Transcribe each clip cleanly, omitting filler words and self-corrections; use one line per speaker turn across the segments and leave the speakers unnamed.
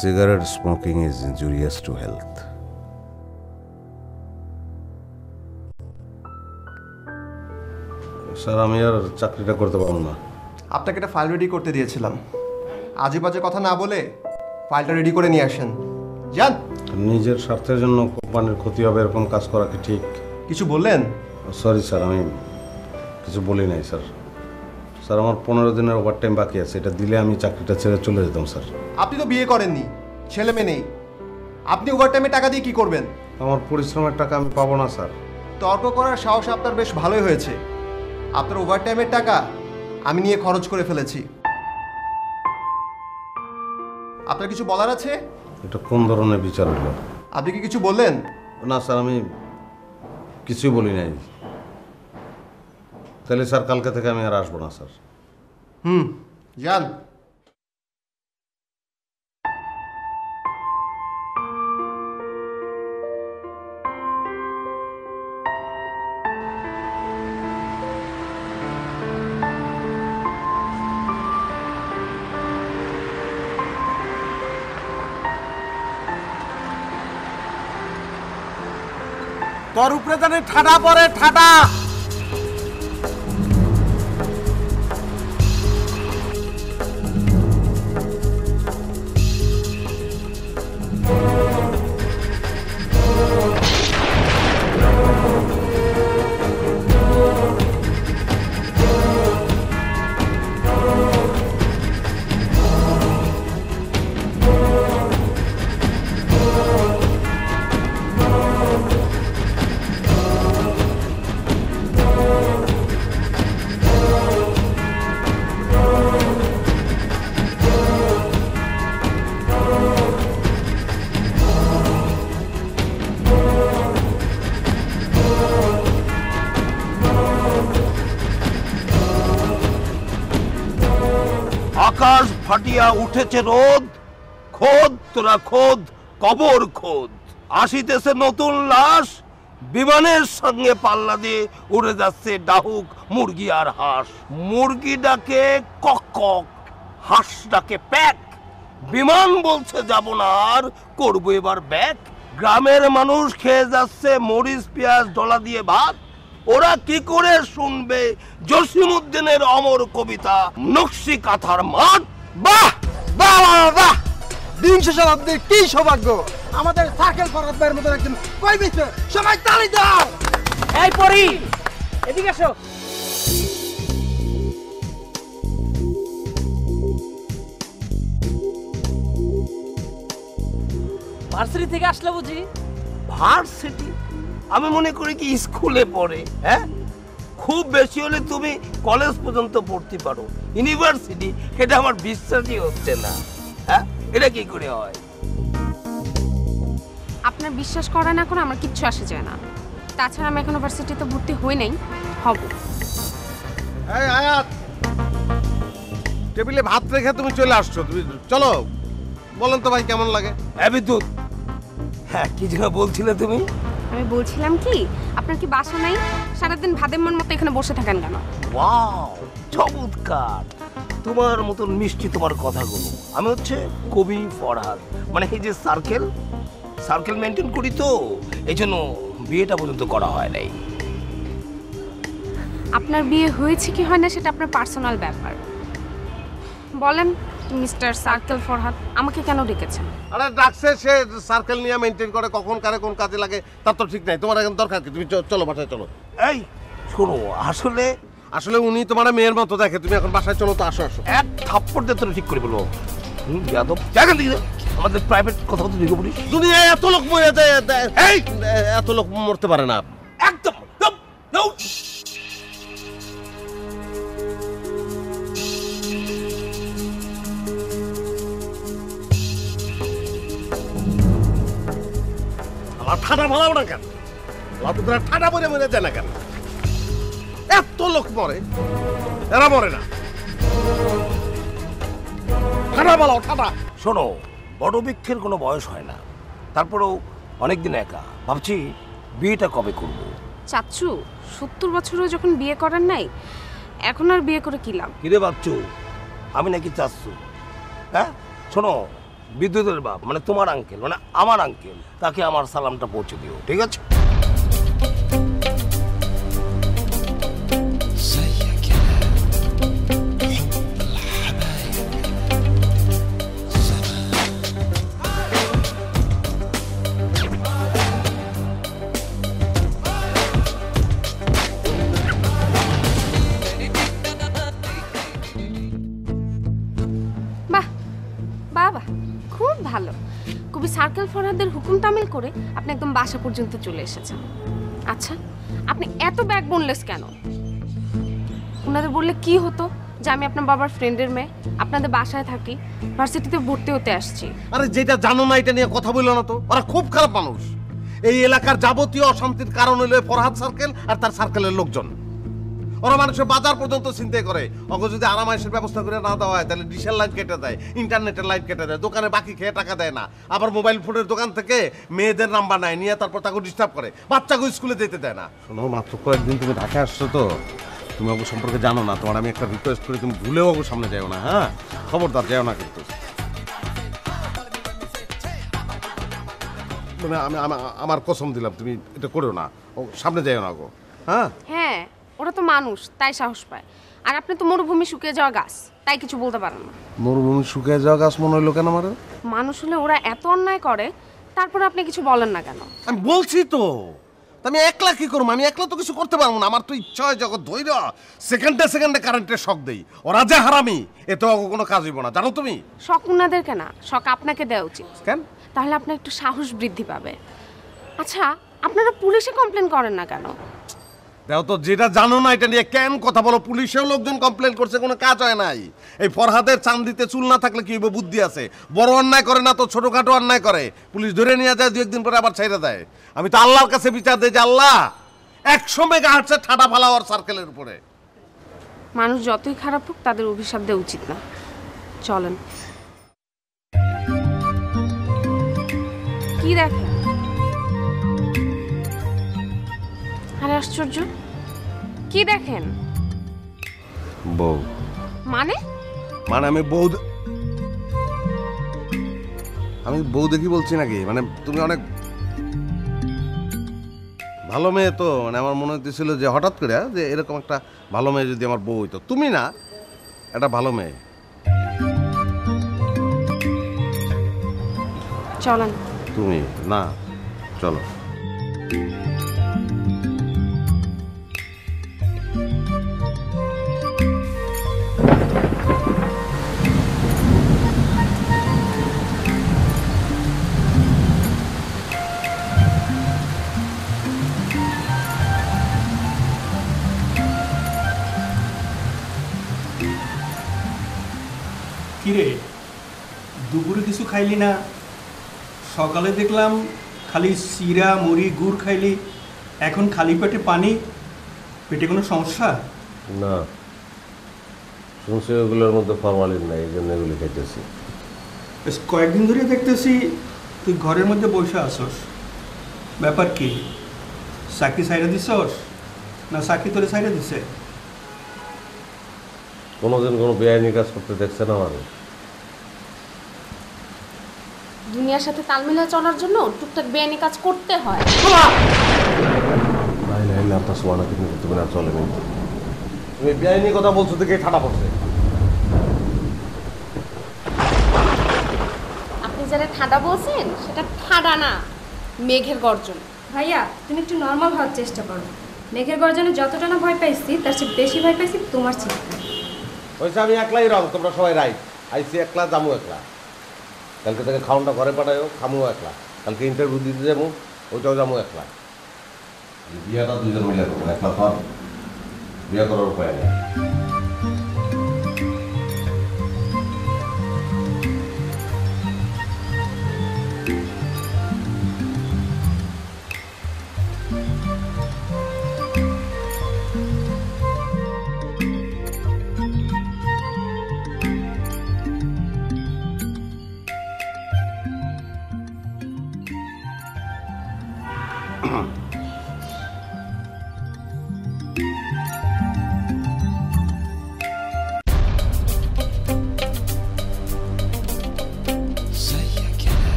Cigarette smoking is injurious to health. Sir আমি আর চাকরিটা করতে পারবো না।
আপনাকে একটা ফাইল রেডি করতে দিয়েছিলাম, আজে বাজে কথা না বলে ফাইলটা রেডি করে নিয়ে আসেন। যান।
নিজের স্বার্থের জন্য কোম্পানির ক্ষতি হবে এরকম কাজ করা কি ঠিক?
কিছু বললেন?
সরি স্যার, আমি কিছু বলি নাই স্যার। স্যার আমার 15 দিনের ওভারটাইম বাকি আছে, এটা দিলে আমি চাকরিটা ছেড়ে চলে যেতাম স্যার।
আপনি তো বিয়ে করেননি, ছেলে মেয়ে নেই, আপনি ওভারটাইমে টাকা দিয়ে কি করবেন?
আমার পরিশ্রমের টাকা আমি পাবো না স্যার।
তর্ক করার সাহস আপনার বেশ ভালোই হয়েছে। আপনার ওভারটাইমের টাকা আমি নিয়ে খরচ করে ফেলেছি। আপনার কিছু বলার আছে?
এটা কোন ধরনের বিচার হলো?
আপনি কি কিছু বললেন?
না স্যার, আমি কিছুই বলি নাই। তাহলে স্যার কালকে থেকে আমি আর আসবো না স্যার।
যান।
তোর উপরে জানি ঠাডা পরে ঠাডা।
আকাশ ফাটিয়া উঠেছে রোদ, খোদ তোরা খোদ, কবর খোদ। আসিতেছে নতুন লাশ, বিমানের সঙ্গে পাল্লা দিয়ে উড়ে যাচ্ছে ডাহুক মুরগি আর হাঁস। মুরগি ডাকে কক কক, হাঁস ডাকে প্যাক। বিমান বলছে যাব না আর, করবো এবার ব্যাক। গ্রামের মানুষ খেয়ে যাচ্ছে মরিচ পেঁয়াজ ডলা দিয়ে ভাত। ওরা কি করে শুনবে জসিমউদ্দিনের অমর কবিতা নকশি কাঁথার মাঠ?
বাহ বাহ বাহ, বিংশ শতাব্দীর কি সৌভাগ্য আমাদের সার্কেল ফরহাদ ভাইয়ের মতো একজন কই বিছে। সবাই তালি দাও।
এই পরি, এদিকে এসো। ভার্সিটি থেকে আসলে বুঝি?
ভার্সিটি? আমি মনে করি কি স্কুলে পড়ে। হ্যাঁ, খুব বেশি হলে তুমি কলেজ পর্যন্ত পড়তে পারো, ইউনিভার্সিটি এটা আমার বিশ্বাসই হচ্ছে না। হ্যাঁ, এটা কি করে হয়?
আপনার বিশ্বাস করা না করে আমার কিচ্ছু আসে যায় না। তাছাড়া আমি এখন ইউনিভার্সিটিতে ভর্তি হই নাই, হব।
এই আয়াত, টেবিলে ভাত রেখে তুমি চলে আসছো, তুমি চলো। বলেন তো ভাই কেমন লাগে?
হ্যাঁ বিদ্যুৎ, হ্যাঁ কি যেন বলছিলে তুমি?
আমি বলছিলাম কি, আপনার কি বাসা নাই? সারাদিন ভাদেম্মার মতো এখানে বসে থাকেন কেন?
ওয়াও, চমৎকার। তোমার মতন মিষ্টি তোমার কথাগুলো। আমি হচ্ছে কবি ফরহাদ, মানে এই যে সার্কেল মেনটেন করি, তো এই জন্য বিয়েটা পর্যন্ত করা হয় নাই।
আপনার বিয়ে হয়েছে কি হয় না সেটা আপনার পার্সোনাল ব্যাপার। বলেন মিস্টার সার্কেল ফরহাদ, আমাকে কেন ডেকেছেন?
আরে ডাকছে, সে সার্কেল নিয়ে মেইনটেইন করে, কখন কারে কোন কাজে লাগে তার তো ঠিক নাই। তোমার এখন দরকার কি? তুমি চলো বাসায় চলো।
এই শোনো,
আসলে উনি তোমার মেয়ের মতো দেখে। তুমি এখন বাসায় চলো তো, আসো আসো।
এক থাপ্পড় দিয়ে তোরা ঠিক করে বলবো। যাদব জায়গা দিকে আমাদের প্রাইভেট কথা তো দিকে বলিস।
দুনিয়ায় এত লোক মরে যায়, এই এত লোক মরতে পারে না।
একদম
ঠাডা ভালাও না কেন? ঠাডা মরে মরে যায় না কেন? এত লোক মরে, এরা মরে না। ঠাডা ভালাও, ঠাডা।
শোনো, বড় বৃক্ষের কোনো বয়স হয় না। তারপরেও অনেকদিন একা ভাবছি বিয়েটা কবে করব।
চাচ্চু 70 বছরও যখন বিয়ে করেন নাই, এখন আর বিয়ে করে কি লাভ?
কিরে বাচ্চু, আমি নাকি চাচ্ছু? হ্যাঁ শোনো, বিদ্যুতের বাপ মানে তোমার আঙ্কেল মানে আমার আঙ্কেল, তাকে আমার সালামটা পৌঁছে দিও, ঠিক আছে?
বাহ বাবা, খুব ভালো। কবি সার্কেল ফরহাদের হুকুম তামিল করে আপনি একদম বাসা পর্যন্ত চলে এসেছেন। আচ্ছা, আপনি এত ব্যাক বোনলেস কেন? ওনাদের বললে কি হতো যে আমি আপনার বাবার ফ্রেন্ডের মেয়ে, আপনাদের বাসায় থাকি, ভার্সিটিতে ভর্তি হতে আসছি।
আরে যেটা জানো না এটা নিয়ে কথা বললো না তো। ওরা খুব খারাপ মানুষ। এই এলাকার যাবতীয় অশান্তির কারণ হলো ফরহাদ সার্কেল আর তার সার্কেলের লোকজন। ওরা মানুষের বাজার পর্যন্ত চিন্তা করে। ওকে যদি আরামায়েশের ব্যবস্থা করে না দেওয়া হয় তাহলে ডিশের লাইন কেটে দেয়, ইন্টারনেটের লাইন কেটে দেয়, দোকানে বাকি খেয়ে টাকা দেয় না, আবার মোবাইল ফোনের দোকান থেকে মেয়েদের নাম্বার নেয়, নিয়ে তারপর তাকে ডিস্টার্ব করে, বাচ্চাকে স্কুলে যেতে দেয় না। শোনো, মাত্র কয়েকদিন তুমি ঢাকায় আসছো তো, তুমি ওকে সম্পর্কে জানো না। তোমার আমি একটা রিকোয়েস্ট করি, তুমি ভুলেও ওকে সামনে যাও না, হ্যাঁ? খবরদার যাও না কিন্তু। মানে আমার কসম দিলাম তুমি এটা করো না, ও সামনে যাও না গো। হ্যাঁ
হ্যাঁ, ওরা তো মানুষ, তাই সাহস পায়। আর আপনি তো মরুভূমি শুকিয়ে যাওয়া গাছ, তাই কিছু বলতে পারেন না।
মরুভূমি শুকিয়ে যাওয়া গাছ মনে হইলো কেন আমার?
মানুষ হলে ওরা এত অন্যায় করে, তারপরে আপনি কিছু বলেন না কেন?
আমি বলছি তো, আমি একলা কি করবো? আমি একলা তো কিছু করতে পারবো না। আমার তো ইচ্ছা হয় যখন ধৈর্য সেকেন্ডে সেকেন্ডে কারেন্টের শক দেই। ওরা যে হারামি এতে কোনো কাজ হইব না, জানো তুমি?
শখ উনাদেরকে না, শখ আপনাকে দেওয়া উচিত।
কেন?
তাহলে আপনার একটু সাহস বৃদ্ধি পাবে। আচ্ছা, আপনারা পুলিশে কমপ্লেন করেন না কেন?
দেখো তো, যেটা জানো না এটা নিয়ে কেন কথা বলো? পুলিশেও লোকজন কমপ্লেন করছে, কোনো কাজ হয় নাই। এই ফরহাদের চান্দিতে চুল না থাকলে কি হইব? বুদ্ধি আছে। বড় অন্যায় করে না তো ছোটখাটো অন্যায় করে, পুলিশ ধরে নিয়ে যায়, দু একদিন পরে আবার ছেড়ে দেয়। আমি তো আল্লাহর কাছে বিচার দিই যে আল্লাহ 100 মেগা হার্টসে ঠাডা ফালাওয়ার সার্কেলের উপরে।
মানুষ যতই খারাপ হোক তাদের অভিশাপ দেওয়া উচিত না। চলেন। কি দেখেন? আরে আশ্চর্য, কি দেখেন?
বউ।
মানে?
মানে আমি বউ দেখি বলছি নাকি? মানে তুমি অনেক ভালো মেয়ে তো, মানে আমার মনে হতেছিল যে হঠাৎ করে যে এরকম একটা ভালো মেয়ে যদি আমার বউ হইতো। তুমি না, একটা ভালো মেয়ে।
চলেন।
তুমি না, চলো।
কিরে, দুপুরে কিছু খাইলি না? সকালে দেখলাম খালি চিরা মুড়ি গুড় খাইলি, এখন খালি পেটে পানি। পেটে কোনো সমস্যা?
না, শুনছি ওগুলোর মধ্যে ফরমালিন নাই, এই জন্য এগুলি খাইতেছি।
বেশ কয়েকদিন ধরে দেখতেছি তুই ঘরের মধ্যে বসে আসস, ব্যাপার কি? চাকরি সাইডে দিছস না চাকরি তোরে সাইডে দিছে?
কোনোদিন কোনো বেআইনি কাজ করতে দেখছে না আমার?
দুনিয়ার সাথে তাল মিলিয়ে চলার জন্য টুকটাক বেআইনি কাজ করতে হয়।
আপনার সোয়ানা কিন্তু তুমি না চলে কিন্তু তুমি বেআইনি কথা বলছো দেখে ঠাডা পড়ছে।
আপনি যারা ঠাডা বলছেন সেটা ঠাডা না, মেঘের গর্জন।
ভাইয়া, তুমি একটু নর্মাল হওয়ার চেষ্টা করো। মেঘের গর্জনে যতটা না ভয় পাইছি তার চেয়ে বেশি ভয় পাইছি তোমার চিৎকার।
হয়েছে আমি একলাই রং, তোমরা সবাই রাইট। আইসি একলা, যাবো একলা। কালকে থেকে খাওয়ানটা ঘরে পাঠায়ও, খামো একলা। কালকে ইন্টারভিউ দিতে যাবো, ওইটাও যাবো একলা। বিয়েটা দুজন মিলে করবো, একলা তো আর বিয়ে করার উপায় নেই।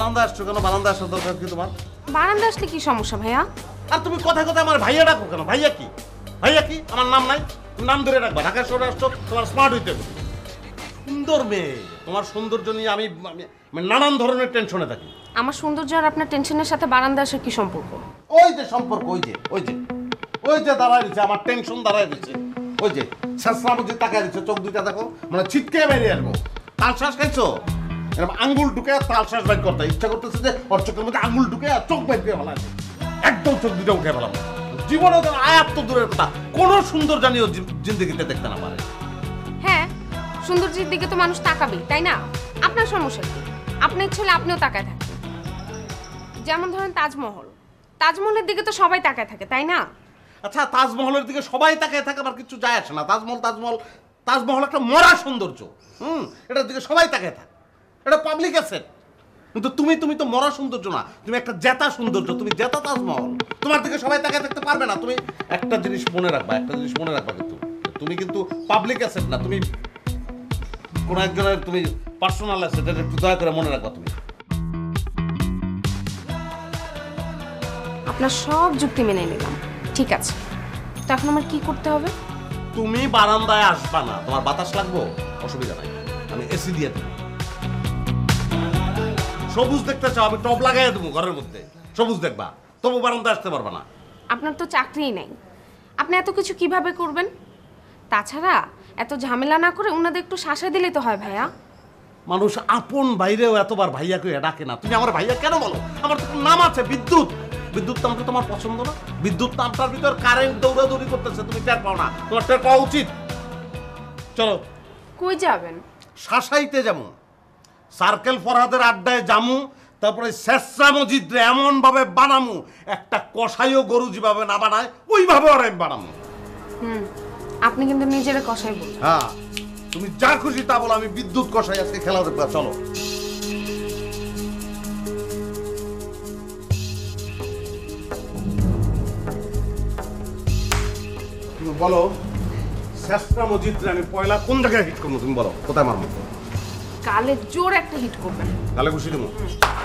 বারান্দা আসছো কেন? বারান্দা আসার দরকার কি তোমার?
বারান্দা আসলে কি সমস্যা ভাইয়া?
আর তুমি কথায় কথায় আমার ভাইয়া ডাকো কেন? ভাইয়া কি? ভাইয়া কি? আমার নাম নাই? নাম ধরে রাখবা। ঢাকা শহরে আসছো, তোমার স্মার্ট হইতে হবে। সুন্দর মেয়ে, তোমার সৌন্দর্য নিয়ে আমি নানান ধরনের টেনশনে থাকি।
আমার সৌন্দর্য আর আপনার টেনশনের সাথে বারান্দা আসার কি সম্পর্ক?
ওই যে সম্পর্ক, ওই যে দাঁড়ায় দিচ্ছে, আমার টেনশন দাঁড়ায় দিচ্ছে। ওই যে শেষরাম যে তাকায় দিচ্ছে, চোখ দুইটা দেখো, মানে ছিটকে বেরিয়ে আসবো। তালশ্বাস খাইছো? এরকম আঙ্গুল ঢুকে তালশ্বাস বাইর করতে ইচ্ছা করতেছে যে ওর চোখের মধ্যে আঙ্গুল ঢুকে চোখ বাইর করে ফেলা, একদম চোখ দুটো উঠে ফেলাম। জীবনে যেন আয়াত তো দূরের কথা, কোন সুন্দর জানিও জিন্দগিতে দেখতে না পারে।
হ্যাঁ, সৌন্দর্যের দিকে তো মানুষ তাকাবেই, তাই না? আপনার সমস্যা কি? আপনার ইচ্ছে হলে আপনিও তাকায় থাকেন। যেমন ধরেন তাজমহল, তাজমহলের দিকে তো সবাই তাকায় থাকে, তাই না?
আচ্ছা, তাজমহলের দিকে সবাই তাকায় থাকে, আবার কিছু যায় আসে না। তাজমহল একটা মরা সৌন্দর্য। এটার দিকে সবাই তাকায় থাকে, এটা পাবলিক অ্যাসেট। কিন্তু তুমি তো মরা সৌন্দর্য না, তুমি একটা জেতা সৌন্দর্য, তুমি জেতা তাজমহল। তোমার দিকে সবাই তাকায় থাকতে পারবে না। তুমি একটা জিনিস মনে রাখবা, কিন্তু তুমি কিন্তু পাবলিক অ্যাসেট না, তুমি কোন একজনের তুমি পার্সোনাল অ্যাসেট। এটা একটু দয়া করে মনে রাখবা তুমি।
আপনার সব যুক্তি মেনে নিলাম, ঠিক আছে। তো এখন আমার কি করতে হবে?
তুমি বারান্দায় আসবা না, তোমার বাতাস লাগবো, অসুবিধা নাই, আমি এসি দিয়ে দেবো। সবুজ দেখতে চাও, আমি টপ লাগাই দেবো ঘরের মধ্যে, সবুজ দেখবা, তবু বারান্দায় আসতে পারবা না।
আপনার তো চাকরিই নেই, আপনি এত কিছু কিভাবে করবেন? তাছাড়া এত ঝামেলা না করে ওনাদের একটু শাসা দিলেই তো হয় ভাইয়া।
মানুষ আপন বাইরেও এতবার ভাইয়া করে ডাকে না। তুমি আমার ভাইয়া কেন বলো? আমার তো নাম আছে বিদ্যুৎ। বিদ্যুৎ নামটা তোমার পছন্দ না? বিদ্যুৎ নামটার ভিতর কারেন্ট দৌড়াদৌড়ি করতেছে, তুমি টের পাও না? তোমার টের পাওয়া উচিত। চলো।
কই যাবেন?
শাসাইতে যাবো, সার্কেল ফরহাদের আড্ডায় জামু, তারপরে শেষরা মসজিদে এমন ভাবে বানামু, একটা কষাইও গরু যেভাবে না বানায় ওইভাবে ওরা আমি বানামু।
আপনি কিন্তু নিজেরা কষাই বলুন।
হ্যাঁ, তুমি যা খুশি তা বলো, আমি বিদ্যুৎ কষাই আজকে খেলা দেখবা। চলো। তুমি বলো, শেষরা মসজিদে আমি পয়লা কোন জায়গায় হিট করবো? তুমি বলো কোথায় মারবো?
কালে জোর একটা হিট করবেন।
গালে খুশি দেবো।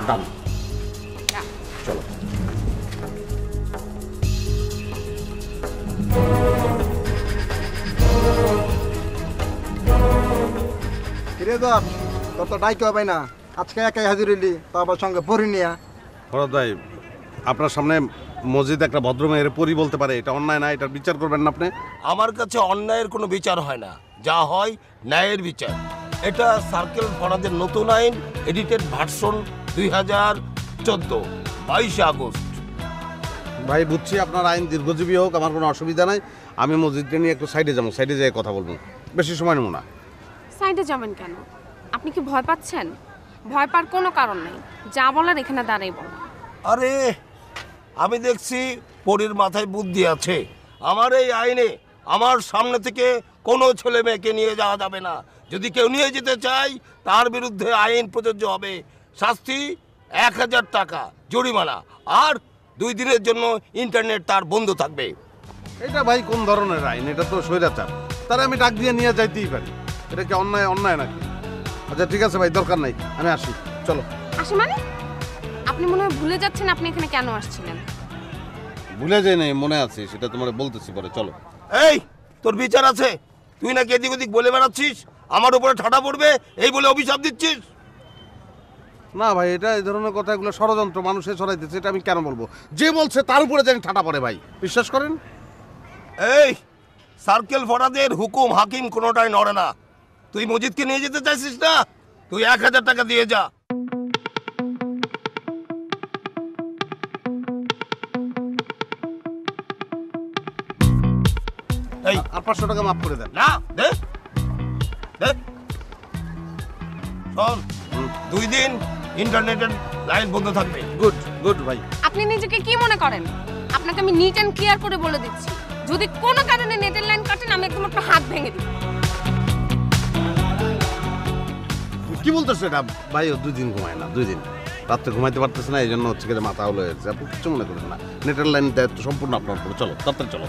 ডান, চলো।
কিরে দর, তোর তো ডাইকে হবে না, আজকে একাই হাজির হইলি, তো আবার সঙ্গে পড়ি নিয়া।
ফরহাদ ভাই, আপনার সামনে মসজিদ একটা ভদ্রমেয়ের পরি বলতে পারে, এটা অন্যায় না? এটার বিচার করবেন না আপনি?
আমার কাছে অন্যায়ের কোনো বিচার হয় না, যা হয় ন্যায়ের বিচার। এটা সার্কেল ফরহাদের নতুন আইন, এডিটেড ভার্সন 2014, 22 আগস্ট।
ভাই বুঝছি আপনার আইন দীর্ঘজীবী হোক, আমার কোনো অসুবিধা নাই। আমি মসজিদটা নিয়ে একটু সাইডে যাবো, সাইডে যেয়ে কথা বলবো, বেশি সময় নেব না।
সাইডে যাবেন কেন? আপনি কি ভয় পাচ্ছেন? ভয় পাওয়ার কোনো কারণ নেই, যা বলার এখানে দাঁড়াই বল।
আরে আমি দেখছি পরীর মাথায় বুদ্ধি আছে। আমার এই আইনে আমার সামনে থেকে কোনো ছেলে মেয়েকে নিয়ে যাওয়া যাবে না। যদি কেউ নিয়ে যেতে চায় তার বিরুদ্ধে আইন প্রযোজ্য হবে। শাস্তি 1000 টাকা জরিমানা, আর 2 দিনের জন্য ইন্টারনেট তার বন্ধ থাকবে।
এটা ভাই কোন ধরনের আইন? এটা তো স্বৈরাচার, তারা আমি ডাক দিয়ে নিয়ে যাইতেই পারি। এটা কি অন্যায় নাকি? আচ্ছা ঠিক আছে ভাই, দরকার নাই, আমি আসি। চলো।
আসে মানে? আপনি মনে হয় ভুলে যাচ্ছেন আপনি এখানে কেন আসছিলেন।
ভুলে যাই নাই, মনে আছে, সেটা তোমার বলতেছি পরে। চলো।
এই তোর বিচার আছে? তুই নাকি এদিক ওদিক বলে বেড়াচ্ছিস, আমার উপরে ঠাডা পড়বে এই বলে অভিশাপ দিচ্ছিস?
না ভাই, এটা এই ধরনের কথা, এগুলো ষড়যন্ত্র, মানুষে ছড়াইতেছে, এটা আমি কেন বলবো? যে বলছে তার উপরে জানি ঠাটা পড়ে ভাই, বিশ্বাস করেন।
এই সার্কেল ফরহাদের হুকুম হাকিম কোনোটাই নড়ে না। তুই মসজিদকে নিয়ে যেতে চাইছিস না, তুই 1000 টাকা দিয়ে যা। এই
আর 500 টাকা মাফ করে দেন।
না দে দে। শোন, 2 দিন ইন্টারনেটের লাইন বন্ধ থাকবে।
গুড ভাই।
আপনি নিজেকে কি মনে করেন? আপনাকে আমি নিট অ্যান্ড ক্লিয়ার করে বলে দিচ্ছি, যদি কোনো কারণে নেটের লাইন কাটেন আমি একদম আপনার হাত ভেঙে দিব।
কি বলতেছো এটা ভাই? 2 দিন ঘুমায় না, 2 দিন রাত্রে ঘুমাইতে পারতেছে না, এই জন্য হচ্ছে কি মাথা হলো হয়েছে। আপনি কিছু মনে করেন না, নেটের লাইন দায়িত্ব সম্পূর্ণ আপনার উপরে। চলো তাড়াতাড়ি চলো।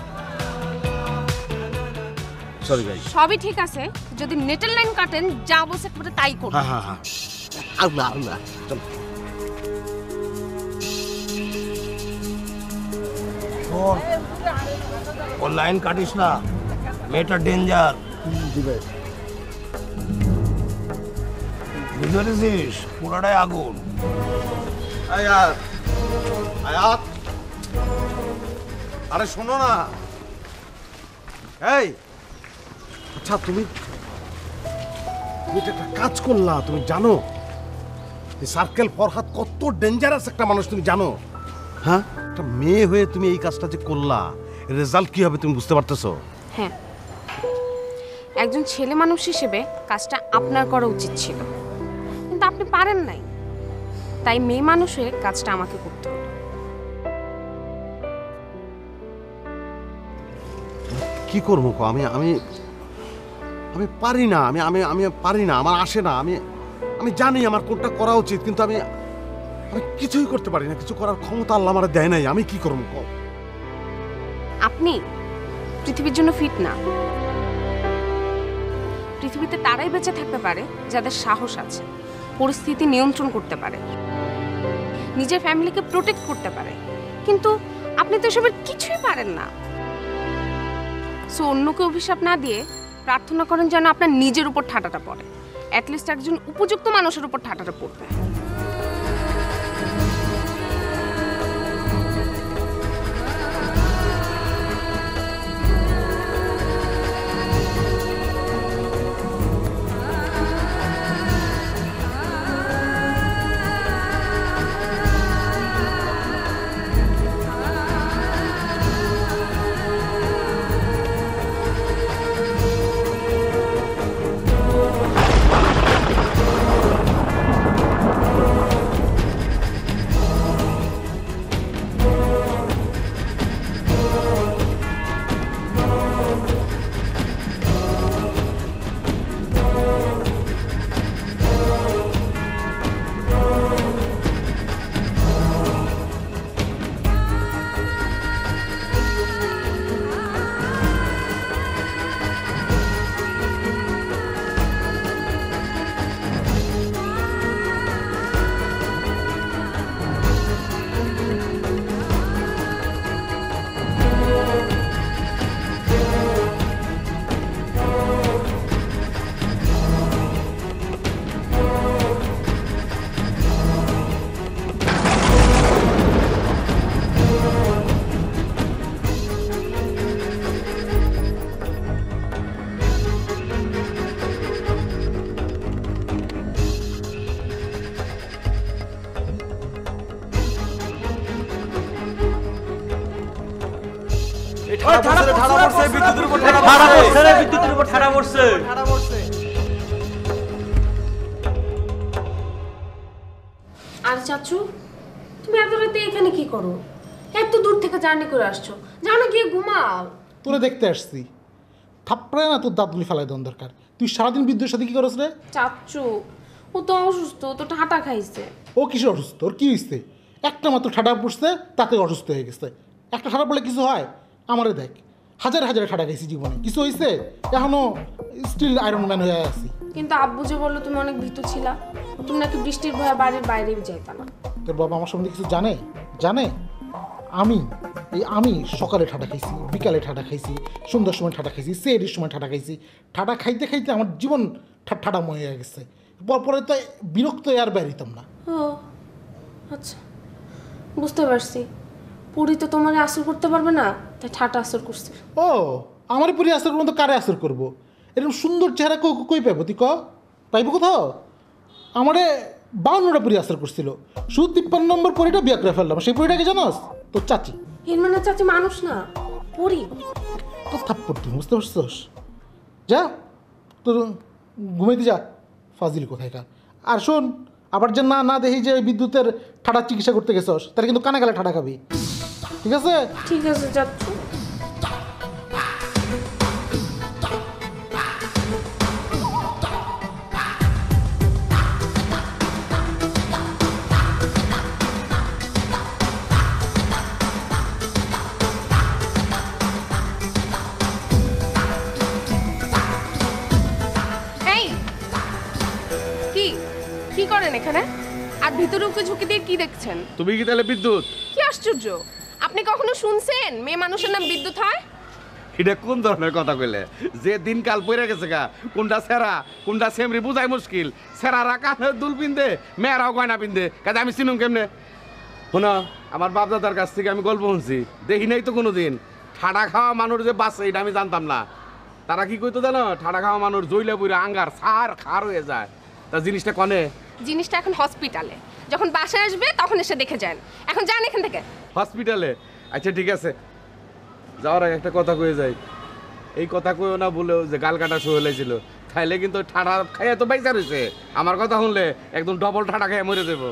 সরি ভাই।
সবই ঠিক আছে, যদি নেটের লাইন কাটেন যা বলছে একবারে তাই করুন।
হ্যাঁ, আল্লাহ চলো।
শোন, ও লাইন কাটিস না, মেয়েটা ডেঞ্জার। বুঝতে পেরেছিস? পুরাটাই আগুন।
আয়াত আয়াত, আরে শোনো না। এই আচ্ছা, তুমি একটা কাজ করলা, তুমি জানো এই সার্কেল ফরহাদ কত ডেঞ্জারাস একটা মানুষ, তুমি জানো? হ্যাঁ, একটা মেয়ে হয়ে তুমি এই কাজটা যে করলা, রেজাল্ট কি হবে তুমি বুঝতে পারতেছো?
হ্যাঁ, একজন ছেলে মানুষ হিসেবে কাজটা আপনার করা উচিত ছিল, কিন্তু আপনি পারেন নাই, তাই মেয়ে মানুষ হয়ে কাজটা আমাকে করতে হলো।
কি করবো? আমি আমি আমি পারি না, আমি আমি আমি পারি না, আমার আসে না। আমি আমি জানি আমার কোনটা করা উচিত, কিন্তু আমি আমি কিছুই করতে পারি না। কিছু করার ক্ষমতা আল্লাহ আমার দেয় নাই। আমি কি করবো?
আপনি পৃথিবীর জন্য ফিট না। পৃথিবীতে তারাই বেঁচে থাকতে পারে যাদের সাহস আছে, পরিস্থিতি নিয়ন্ত্রণ করতে পারে, নিজের ফ্যামিলিকে প্রোটেক্ট করতে পারে, কিন্তু আপনি তো এসবের কিছুই পারেন না। সো অন্যকে অভিশাপ না দিয়ে প্রার্থনা করেন যেন আপনার নিজের উপর ঠাটাটা পড়ে, অ্যাটলিস্ট একজন উপযুক্ত মানুষের উপর ঠাটাটা পড়বে। আর চাচু, তুমি এত রাতে এখানে কি করো? এত দূর থেকে জার্নি করে আসছো, যাও না গিয়ে ঘুমাও।
তোরে দেখতে আসছি, থাপড়ায় না তোর দাঁতগুলি ফেলাই দেওয়ার দরকার। তুই সারাদিন বিদ্যুতের সাথে কি করছ রে?
চাচু, ও তো অসুস্থ, ও তো ঠাটা খাইছে।
ও কিসে অসুস্থ? ওর কি হয়েছে? একটা মাত্র ঠাডা পড়ছে, তাতে অসুস্থ হয়ে গেছে। একটা ঠাডা পড়লে কিছু হয়? আমারে দেখ, হাজার হাজার ঠাডা খাইছি জীবনে, কিছু হয়েছে? এখনো স্টিল আয়রন ম্যান হয়ে আছি।
কিন্তু আব্বু যে বললো তুমি অনেক ভীতু ছিলা, তুমি নাকি বৃষ্টির ভয়ে বাড়ির বাইরে যাইতা না।
তোর বাবা আমার সম্বন্ধে কিছু জানে? আমি সকালে ঠাডা খাইছি, বিকালে ঠাডা খাইছি, সন্ধ্যার সময় ঠাডা খাইছি, সেরির সময় ঠাডা খাইছি। ঠাডা খাইতে খাইতে আমার জীবন ঠাডাময় হয়ে গেছে। পরে তো বিরক্ত আর বেরিতাম না।
ও আচ্ছা, বুঝতে পারছি। পুরি তো তোমার আসর করতে পারবে না, তাই ঠাটা আসর করছে।
ও, আমার পুরি আসর করবো তো কারে আসর করবো? এরকম সুন্দর চেহারা কই পাইব? তুই পাইব কোথাও? আমারে 52টা পুরি আসর করছিল, শুধু 53 নম্বর পরিটা বিয়ে করে ফেললাম। সেই পরিটাকে জানোস? তোর চাচি।
এর মানে চাচি মানুষ না, পরি।
তোর থাপ্পড় তুই বুঝতে পারছিস? যা তোর ঘুমাইতে যা, ফাজিল কোথায়কার। আর শোন, আবার যে না দেখি যে বিদ্যুতের ঠাডার চিকিৎসা করতে গেছস, তাহলে কিন্তু কানে গেলে ঠাডা খাবি, ঠিক আছে?
ঠিক আছে চাচু। কি করেন এখানে? আর ভিতরে উকে ঝুঁকি দিয়ে কি দেখছেন?
তুমি কি তাহলে বিদ্যুৎ?
কি আশ্চর্য, আপনি কখনো শুনছেন মেয়ে মানুষের নাম বিদ্যুৎ হয়?
এটা কোন ধরনের কথা কইলে? যে দিনকাল পড়ে গেছে গা, কোনটা সেরা কোনটা সেমরি বুঝাই মুশকিল। সেরারা কানের দুল পিনতে, মেয়েরাও গয়না পিনতে, কাজে আমি চিনুম কেমনে? শোনো, আমার বাপ দাদার কাছ থেকে আমি গল্প শুনছি, দেখি নাই তো কোনোদিন। ঠাডা খাওয়া মানুষ যে বাঁচে এটা আমি জানতাম না। তারা কি কইতো জানো? ঠাডা খাওয়া মানুষ জইলে পুরো আঙ্গার সার খার হয়ে যায়। তা জিনিসটা কনে?
জিনিসটা এখন হসপিটালে, যখন বাসায় আসবে তখন এসে দেখে যান। এখন যান এখান থেকে।
হসপিটালে? আচ্ছা ঠিক আছে, যাওয়ার আগে একটা কথা কয়ে যাই। এই কথা কইও না বলেও যে গাল কাটা শো হয়েছিল, খাইলে কিন্তু ঠাডা খাইয়া তো বাইসা রয়েছে। আমার কথা শুনলে একদম ডবল ঠাডা খাইয়া মরে দেবো।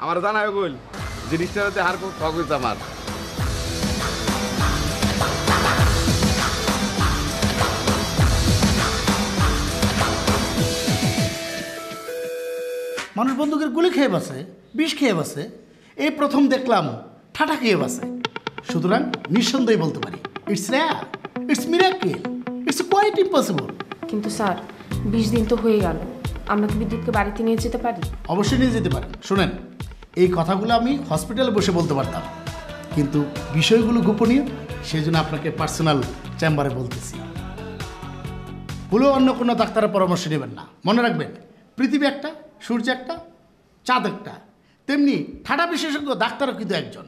আমার জানা হয়ে গেল জিনিসটা হচ্ছে হার খুব ঠক হয়েছে আমার।
মানুষ বন্দুকের গুলি খেয়ে বাসে, বিষ খেয়ে বাসে, এই প্রথম দেখলাম ঠাটা খেয়ে বাসে। সুতরাং নিঃসন্দেহে বলতে পারি it's rare, it's miracle, it's quite impossible.
কিন্তু স্যার 20 দিন তো হয়ে গেল, আমরা কি বিদ্যুৎকে বাড়িতে নিয়ে যেতে পারি?
অবশ্যই নিয়ে যেতে পারেন। শোনেন, এই কথাগুলো আমি হসপিটালে বসে বলতে পারতাম, কিন্তু বিষয়গুলো গোপনীয়, সেই জন্য আপনাকে পার্সোনাল চেম্বারে বলতেছি। ভুলেও অন্য কোনো ডাক্তারের পরামর্শ নেবেন না। মনে রাখবেন, পৃথিবী একটা, সূর্য একটা, চাঁদ একটা, তেমনি ঠাডা বিশেষজ্ঞ ডাক্তারও কিন্তু একজন,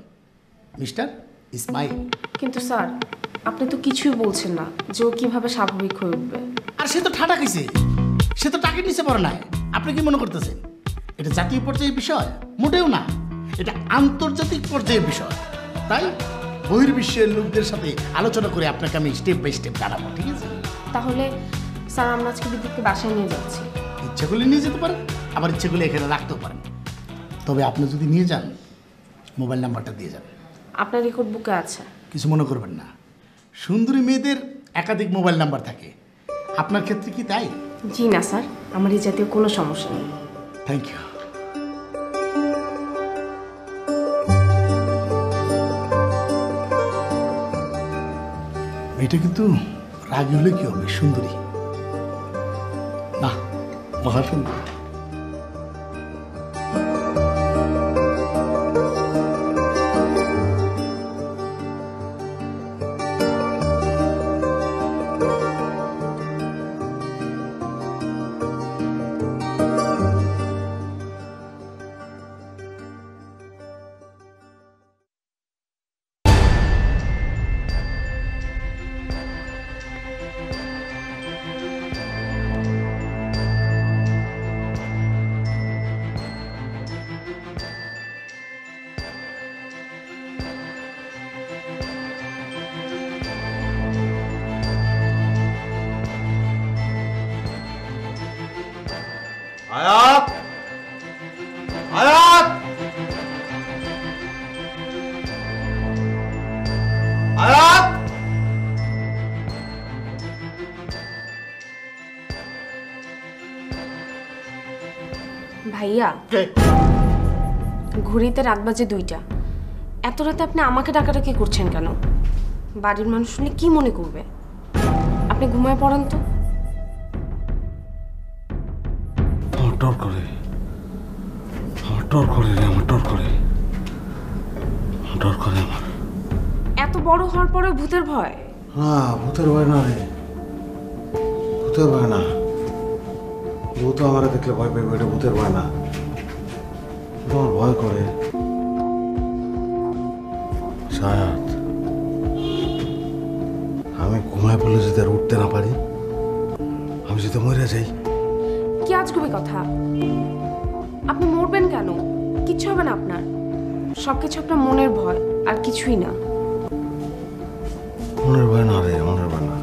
মিস্টার ইসমাইল।
কিন্তু স্যার আপনি তো কিছুই বলছেন না যে ও কিভাবে স্বাভাবিক হয়ে উঠবে।
আর সে তো ঠাডা খেয়েছে, সে তো টাকে নিচে পড়ে নাই। আপনি কি মনে করতেছেন এটা জাতীয় পর্যায়ের বিষয়? মোটেও না, এটা আন্তর্জাতিক পর্যায়ের বিষয়। তাই বহির্বিশ্বের লোকদের সাথে আলোচনা করে আপনাকে আমি স্টেপ বাই স্টেপ জানাবো, ঠিক আছে?
তাহলে স্যার আমরা আজকে বিদ্যুৎকে বাসায় নিয়ে যাচ্ছি।
ইচ্ছে করলে নিয়ে যেতে পারেন, আবার ইচ্ছে করলে এখানে রাখতেও পারেন। তবে আপনি যদি নিয়ে যান, মোবাইল নাম্বারটা দিয়ে যান।
আপনার রেকর্ড বুকে আছে।
কিছু মনে করবেন না, সুন্দরী মেয়েদের একাধিক মোবাইল নাম্বার থাকে। আপনার ক্ষেত্রে কি তাই?
জি না স্যার, আমার এই জাতীয় কোনো সমস্যা নেই।
Thank you. এটা কিন্তু রাগি হলে কি হবে? সুন্দরী না, মহা সুন্দরী।
আয়াত, আয়াত, আয়াত।
ভাইয়া, ঘড়িতে রাত বাজে 2টা। এত রাতে আপনি আমাকে ডাকাডাকি করছেন কেন? বাড়ির মানুষ শুনলে কি মনে করবে? আপনি ঘুমায় পড়েন তো।
ডর করে, আমার ডর করে রে, আমার ডর করে, ডর করে আমার।
এত বড় হওয়ার পরে ভূতের ভয়?
না, ভূতের ভয় না রে, ভূতের ভয় না। ভূত আমার দেখলে ভয় পাইবে, এটা ভূতের ভয় না। আমার ভয় করে সায়াত, আমি ঘুমায় পড়লে যদি আর উঠতে না পারি, আমি যদি মরে যাই।
কি আজগুবি কথা! আপনি মরবেন কেন? কিচ্ছু হবে না আপনার। সবকিছু আপনার মনের ভয়, আর কিছুই না।
মনের ভয় না রে, মনের ভয় না।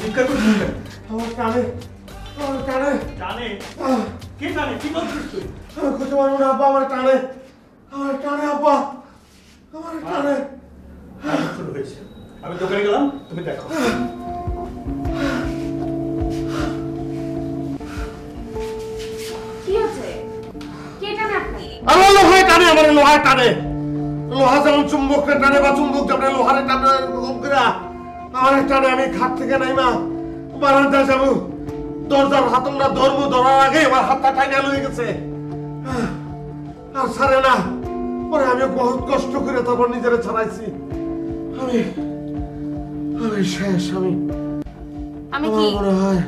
চিৎকার করছিস কেন?
আমার কানে
টানে কে টানে? কি বলছিস তুই?
আমি খুঁজে পারবো না আব্বা, আমার টানে আব্বা, আমার টানে।
শুরু হয়েছে। আমি দোকানে গেলাম, তুমি দেখো।
কি হচ্ছে? কে টানে আপনি?
আমার লোহায় টানে, আমার লোহায় টানে। লোহা যেমন চুম্বককে টানে বা চুম্বক যেমন লোহারে টানে, আমার টানে। আমি ঘাট থেকে নাইমা বারান্দা যাবো, দরজার হাতলটা ধরবো, ধরার আগে আমার হাতটা টাইনা লয়ে গেছে আর ছাড়ে না। পরে আমি বহুত কষ্ট করে তারপর নিজেরে ছাড়াইছি। আমি শেষ।
আমি
আমার
কি?
মনে হয়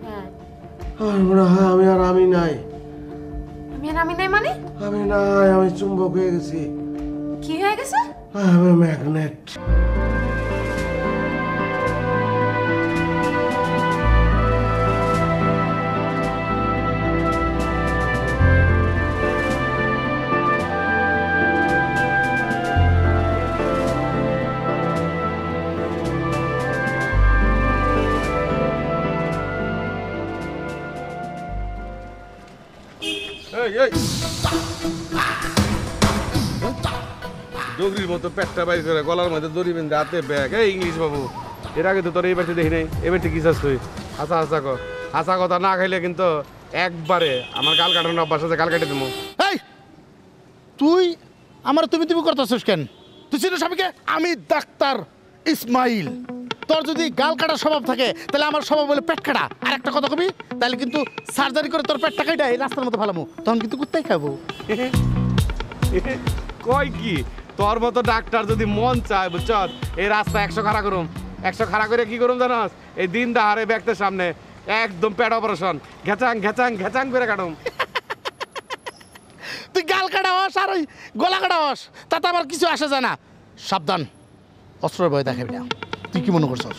হ্যাঁ,
আমি আর আমি নাই।
আমি নাই মানে?
আমি নাই, আমি চুম্বক হয়ে গেছি।
কি হয়ে গেছে?
আমি ম্যাগনেট।
ডগরির মতো পেটটা বাইর করে গলার মধ্যে দড়ি বেঁধে হাতে ব্যাগ। এই ইংলিশ বাবু, এর আগে তো তোর এই বাড়িতে দেখি নাই, এবার ঠিক কিসাস তুই? হাসা কথা না খাইলে কিন্তু একবারে আমার গাল কাটানোর অভ্যাস আছে, গাল কেটে দেবো।
এই তুই আমার তুমি করতেছিস কেন? তুই চিনিস আমি কে? আমি ডাক্তার ইসমাইল। তোর যদি গাল কাটার স্বভাব থাকে তাহলে আমার স্বভাব বলে পেট কাটা। আর একটা কথা কবি, তাহলে কিন্তু সার্জারি করে তোর পেটটা কাটাই রাস্তার মতো ভালামু, তখন কিন্তু কুত্তাই খাবো।
কয় কি তোর মতো ডাক্তার যদি মন চায় বুঝছ, এই রাস্তা 100 খাড়া করুম। 100 খাড়া করে কি করুম জানাস? এই দিন দাহারে ব্যক্তির সামনে একদম পেট অপারেশন, ঘেচাং ঘেচাং ঘেচাং করে কাটুম।
তুই গাল কাটা হস আর ওই গলা কাটা হস, তাতে আমার কিছু আসে যায় না। সাবধান, অস্ত্রের ভয় দেখাবি না। তুই কি মনে করছস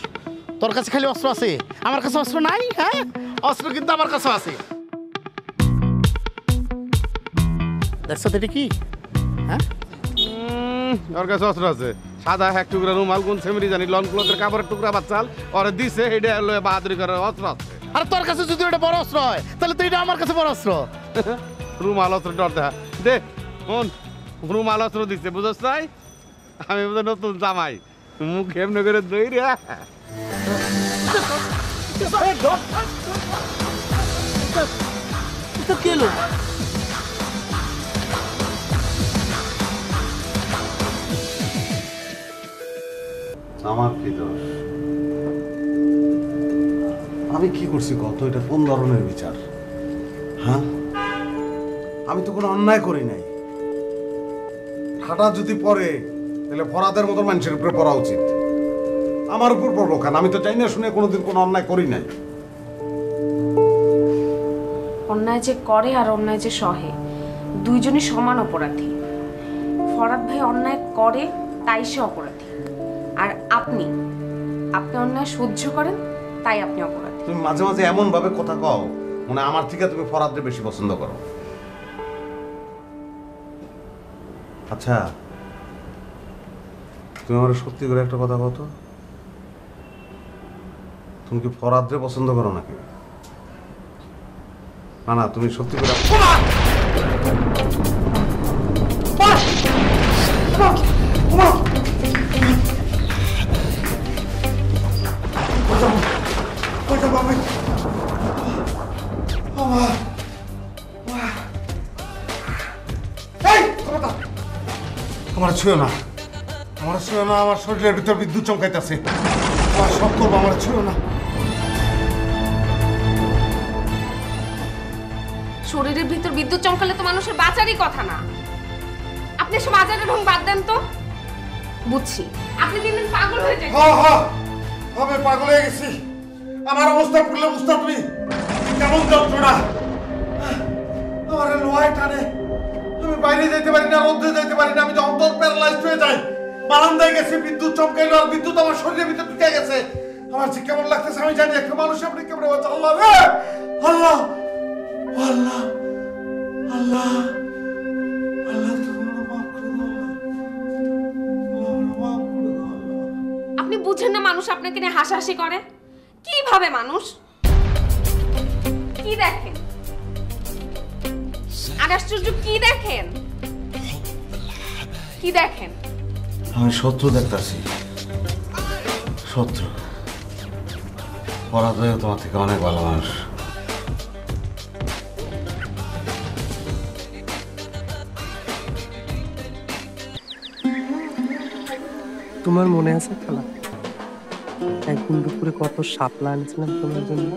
তোর কাছে খালি অস্ত্র আছে, আমার কাছে অস্ত্র নাই? হ্যাঁ, অস্ত্র কিন্তু আমার কাছে আছে। দেখছ এটা কি? হ্যাঁ,
ওর কাছে অস্ত্র আছে। সাদা এক টুকরা রুমাল, কোন সেমরি জানি, লন ক্লথের কাপড়ের টুকরা বাচ্চাল ওরে দিছে, এটা লয়ে বাহাদুরি করার অস্ত্র আছে।
আর তোর কাছে যদি ওটা বড় অস্ত্র হয় তাহলে তো এটা আমার কাছে বড় অস্ত্র।
রুমাল অস্ত্র ডর দেখা দে, কোন রুমাল অস্ত্র দিচ্ছে বুঝছ নাই? আমি বুঝে নতুন জামাই, মুখ এমনি করে দই রে।
কি হলো?
আমার কি দোষ? আমি কি করছি কত? এটা কোন ধরনের বিচার? হ্যাঁ, আমি তো কোনো অন্যায় করি নাই। ঠাটা যদি পড়ে তাহলে ফরাদের মতো মানুষের উপরে পড়া উচিত, আমার উপর পড়বো কেন? আমি তো চাই না শুনে কোনোদিন কোনো অন্যায় করি নাই।
অন্যায় যে করে আর অন্যায় যে সহে, দুইজনই সমান অপরাধী। ফরাদ ভাই অন্যায় করে, তাই সে অপরাধী। আর আপনি অন্যায় সহ্য করেন, তাই আপনি অপরাধী।
তুমি মাঝে মাঝে এমন ভাবে কথা কও মানে আমার থেকে তুমি ফরাদকে বেশি পছন্দ করো। আচ্ছা, তুমি আমার সত্যি করে একটা কথা কও তো, তুমি কি ফরাদকে পছন্দ করো নাকি? না না, তুমি সত্যি করে আমার ছুঁয়ো না, আমার ছুঁয়ো না। আমার শরীরের ভিতর বিদ্যুৎ চমকাইতেছে। আমার সব করবো, আমার ছুঁয়ো না।
শরীরের ভিতর বিদ্যুৎ চমকালে তো মানুষের বাঁচারই কথা না। আপনি সব বাজারের ঢং বাদ দেন তো। বুঝছি আপনি দিন দিন পাগল হয়ে যাচ্ছেন।
আমি পাগল হয়ে গেছি। আমার অবস্থা পড়লে বুঝতা তুমি কেমন যন্ত্রণা। আমার লোহায় টানে, আমি বাইরে যেতে পারি না, রোদ্রে যেতে পারি না। আমি যখন তোর প্যারালাইজড হয়ে যাই, বারান্দায় গেছি, বিদ্যুৎ চমকাইলো আর বিদ্যুৎ আমার শরীরের ভিতরে ঢুকে গেছে। আমার যে কেমন লাগতেছে আমি জানি। একটা মানুষ আপনি কেমন বাঁচা? আল্লাহ রে, আল্লাহ আল্লাহ আল্লাহ আল্লাহ, তুমি আমাকে মাফ করে দাও। আল্লাহ, মাফ করে দাও।
আপনি বুঝেন না মানুষ আপনাকে নিয়ে হাসাহাসি করে? কি ভাবে মানুষ? কি দেখেন? আর আশ্চর্য কি দেখেন? কি দেখেন?
আমি শত্রু দেখতাছি, শত্রু। পরাজয় তোমার থেকে অনেক ভালো মানুষ।
তোমার মনে আছে খালা, একদিন দুপুরে কত শাপলা আনছিলাম তোমার জন্য?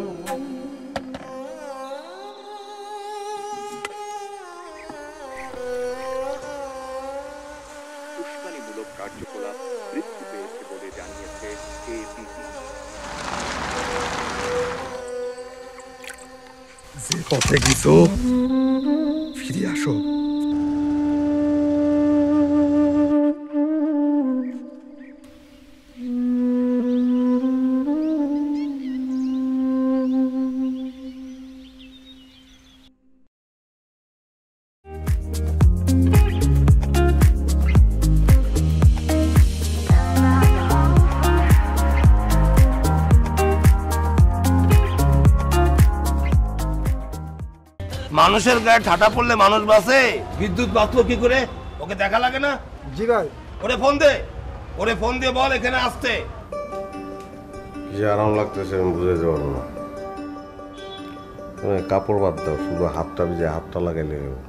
উস্কানিমূলক কার্যকলাপ বৃদ্ধি পেয়েছে বলে জানিয়েছে এবিপি।
যে পথে গেছো ফিরে আসো।
মানুষের গায়ে ঠাটা পড়লে মানুষ বাঁচে, বিদ্যুৎ বাঁচলো কি করে? ওকে দেখা লাগে না?
জি ভাই।
ওরে ফোন দে, ওরে ফোন দিয়ে বল এখানে আসতে।
যে আরাম লাগতেছে আমি বুঝাইতে পারবো না। তুমি কাপড় বাদ দাও, শুধু হাতটা ভিজে হাতটা লাগাইলে হবে।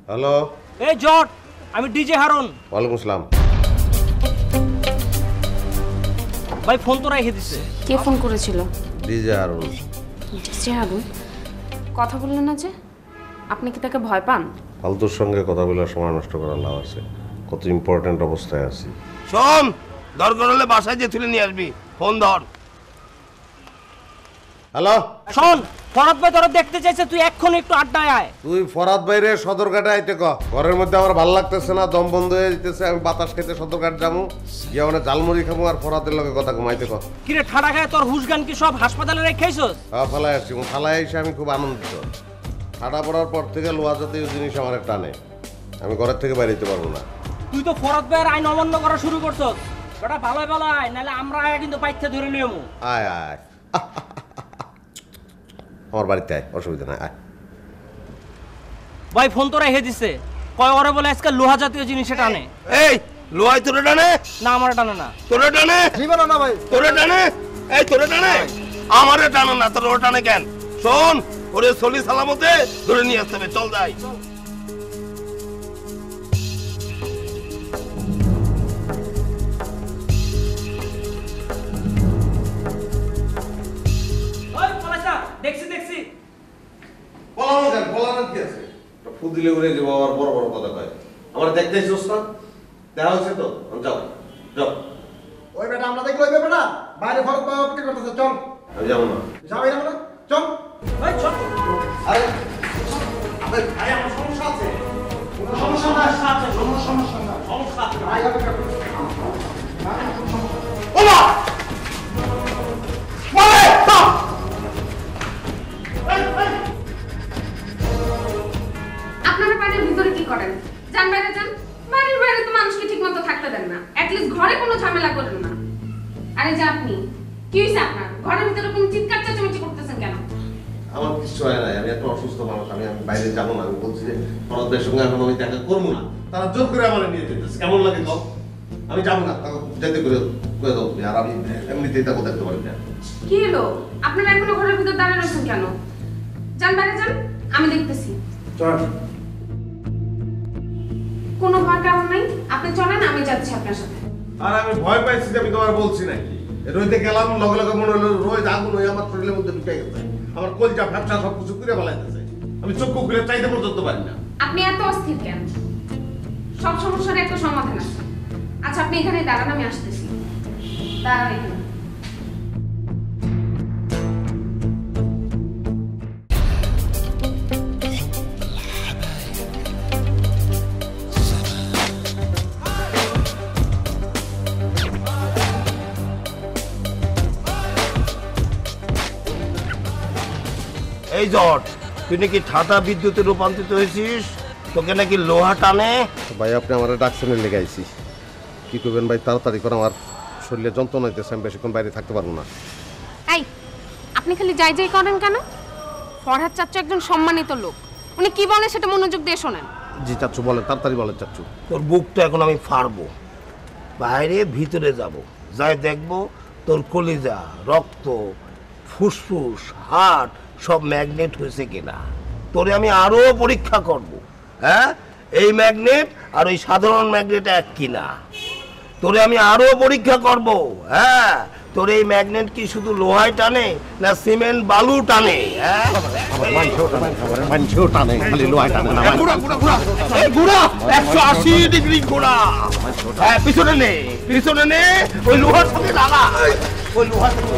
হ্যালো,
এই জট, আমি ডিজে হারুন।
ওয়ালাইকুম আসসালাম।
ভাই ফোন তো রেখে দিছে।
কে ফোন করেছিল?
ডিজে হারুন।
ডিজে হারুন? কথা বললেন না যে? আপনি কি তাকে ভয় পান?
ফালতুর সঙ্গে কথা বলে সময় নষ্ট করার লাভ আছে? কত ইম্পর্টেন্ট অবস্থায় আছি।
শোন, দরকার হলে বাসায় যে তুলে নিয়ে আসবি। ফোন ধর।
হ্যালো,
শোন, ফরাদ ভাই তোরা দেখতে চাইছে, তুই এক্ষুনি একটু আড্ডায় আয়।
তুই ফরাদ বাইরে সদরঘাটে আইতে ক। ঘরের মধ্যে আমার ভালো লাগতেছে না, দম বন্ধ হয়ে যেতেছে। আমি বাতাস খেতে সদরঘাট যাবো, গিয়ে মানে ঝালমুড়ি খাবো আর ফরাদের লগে কথা ঘুমাইতে ক।
কিরে ঠাডা খায় তোর হুশগান কি সব হাসপাতালে রেখেছস?
হ্যাঁ, ফালাই আসছি। ফালাই এসে আমি খুব আনন্দিত। ঠাডা পড়ার পর থেকে লোহা জাতীয় জিনিস আমার টানে, আমি ঘরের থেকে বাইরে পারবো না।
তুই তো ফরাদ ভাইয়ের আইন অমান্য করা শুরু করছস। বেটা ভালোই ভালো আয়, নাহলে আমরা আয় কিন্তু বাইতে ধরে নিয়মু।
আয় আয়, আমার বাড়িতে আয়, অসুবিধা নাই, আয়।
ভাই ফোন তো রেখে দিছে, কয় ওরে বলে আজকে লোহা জাতীয় জিনিসে টানে।
এই লোহাই তোরে টানে?
না আমার টানে না।
তোরে টানে?
জীবন না ভাই।
তোরে টানে? এই তোরে টানে? আমারে টানে না, তোর টানে কেন? শোন, ওরে সলি সালামতে ধরে নিয়ে আসতে হবে। চল যাই।
ওই পলাইছা, দেখছি দেখছি।
পলানো কেন? পলানোর কি আছে? ফু দিলে উড়ে যাবো, আবার বড় বড় কথা কয়। আমার দেখতে এসেছিস না? দেখা হচ্ছে তো, যাও যাও।
ওই বেটা আমরা দেখলো, ওই বেটা বাইরে ফরক পাওয়া অপেক্ষা করতেছে। চল।
আমি যাবো না।
যাবে না বলে? চল।
ভাই চল।
আরে ভাই আমার সমস্যা আছে। কোনো সমস্যা না, আছে কোনো সমস্যা না। সমস্যা আছে ভাই, অপেক্ষা করুন। ওমা বলে স্টপ।
আপনারা বাড়ির ভিতরে কি করেন? যান বাইরে যান। বাড়ির বাইরে তো মানুষকে ঠিক মতো থাকতে দেন না। অ্যাটলিস্ট ঘরে কোনো ঝামেলা করেন না। আরে যে আপনি, কি হয়েছে আপনার? ঘরের ভিতরে কোনো চিৎকার চেঁচামেচি করতেছেন কেন?
আমার কিছু হয় নাই, আমি একটা অসুস্থ মানুষ, আমি বাইরে যাবো না। আমি বলছি যে ফরাদের সঙ্গে এখন আমি দেখা করবো না। তারা জোর করে আমার নিয়ে যেতেছে, কেমন লাগে কম? আমি যাবো না, তাকে যেতে করে দাও। আর আমি এমনিতেই তাকে দেখতে পারি না।
কি হলো? আপনারা এখনো ঘরের ভিতর দাঁড়িয়ে রয়েছেন কেন? যান বাইরে যান, আমি দেখতেছি।
চল।
কোনো ভয় কারণ নাই, আপনি চলেন, আমি যাচ্ছি আপনার সাথে।
আর আমি ভয় পাইছি যে আমি তোমার বলছি নাকি? রইতে গেলাম, লগে লগে মনে হলো রোজ আগুন হয়ে আমার শরীরের মধ্যে ঢুকে গেছে। আমার কলজা ফ্যাপসা সব কিছু করে ফেলাইতেছে। আমি চক্ষু খুলে চাইতে পর্যন্ত পারি না।
আপনি এত অস্থির কেন? সব সমস্যার একটা সমাধান আছে। আচ্ছা আপনি এখানে দাঁড়ান, আমি আসতেছি। দাঁড়ান এখানে।
এই জট, তুই নাকি ঠাটা বিদ্যুতে রূপান্তরিত হয়েছিস? তোকে নাকি লোহা টানে।
ভাই আপনি আমার ডাকছেন লেগে আইছি, কি করবেন ভাই তাড়াতাড়ি করে, আমার শরীরে যন্ত্রণা হইতেছে, আমি বেশিক্ষণ বাইরে থাকতে পারবো না।
এই আপনি খালি যাই যাই করেন কেন? ফরহাদ চাচ্চু একজন সম্মানিত লোক, উনি কি বলে সেটা মনোযোগ দিয়ে শোনেন।
জি চাচ্চু বলেন, তাড়াতাড়ি বলেন চাচ্চু।
তোর বুকটা এখন আমি ফাড়বো, বাইরে ভিতরে যাব, যাই দেখবো তোর কলিজা, রক্ত, ফুসফুস, হার্ট সব ম্যাগনেট হয়েছে কিনা। তোরে আমি আরো পরীক্ষা করব। হ্যাঁ, এই ম্যাগনেট আর ওই সাধারণ ম্যাগনেট এক কিনা তোরে আমি আরো পরীক্ষা করব। হ্যাঁ, তোর এই ম্যাগনেট কি শুধু লোহায় টানে না সিমেন্ট বালু টানে? হ্যাঁ, ঘোড়া 180 ডিগ্রি ঘোড়া। হ্যাঁ, পিছনে নে, পিছনে নে, ওই লোহার সাথে লাগা, ওই লোহার সাথে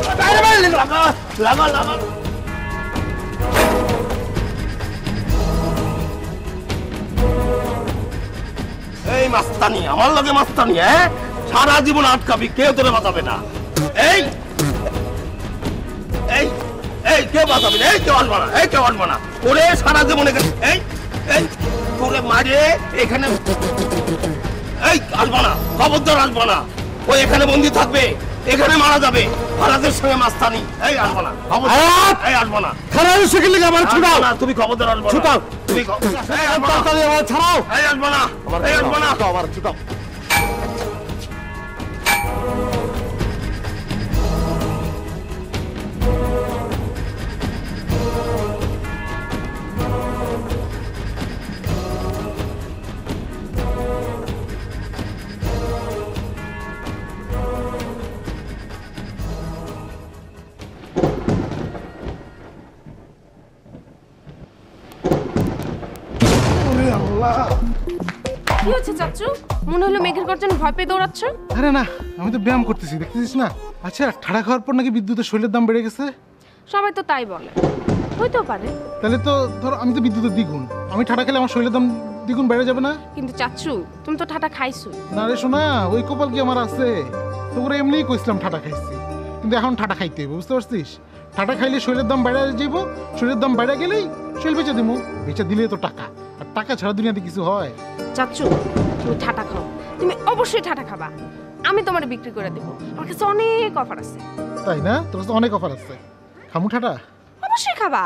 লাগা, লাগা লাগা। এই মাস্তানি, আমার লগে মাস্তানি? হ্যাঁ, সারা জীবন আটকাবি, কেউ তোরে বাঁচাবে না। এই এই এই কেউ বাঁচাবে না, এই কেউ আসবে না, এই কেউ আসবে না। ওরে সারা জীবন এই এই তোরে মারে এখানে, এই আসবে না, খবরদার আসবে না। ওই এখানে বন্দি থাকবে, এখানে মারা যাবে। ফরাজের সঙ্গে মাস্তানি, এই আসবে না, এই আসবে না। তুমি খবরদার আসবে না, তুমি ছাড়াও, এই আসবে না, এই আসবে না, আমার ছুটাও।
কি হচ্ছে চাচ্চু? মনে হলো মেঘের গর্জনে ভয় পেয়ে দৌড়াচ্ছ।
আরে না, আমি তো ব্যায়াম করতেছি, দেখতেছিস না? আচ্ছা, ঠাড়া খাওয়ার পর নাকি বিদ্যুতের শৈলের দাম বেড়ে গেছে।
সবাই তো তাই বলে, হইতেও পারে।
তাহলে তো ধর আমি তো বিদ্যুতের দ্বিগুণ, আমি ঠাড়া খেলে আমার শৈলের দাম দ্বিগুণ বেড়ে যাবে না?
কিন্তু চাচ্চু তুমি তো ঠাটা খাইছো।
না রে শোনা, ওই কপাল কি আমার আছে? তোরা এমনিই কইছিলাম ঠাটা খাইছি, কিন্তু এখন ঠাটা খাইতে হবে, বুঝতে পারছিস? ঠাটা খাইলে শৈলের দাম বেড়ে যাইব, শৈলের দাম বেড়ে গেলেই শৈল বেচে দিব, বেচে দিলে তো টাকা, আর টাকা ছাড়া দুনিয়াতে কিছু হয়?
চাচ্চু তুমি ঠাটা খাও, তুমি অবশ্যই ঠাটা খাবা, আমি তোমার বিক্রি করে দেব, আমার কাছে অনেক অফার আছে।
তাই না? তোর কাছে অনেক অফার আছে, খামু ঠাটা?
অবশ্যই খাবা।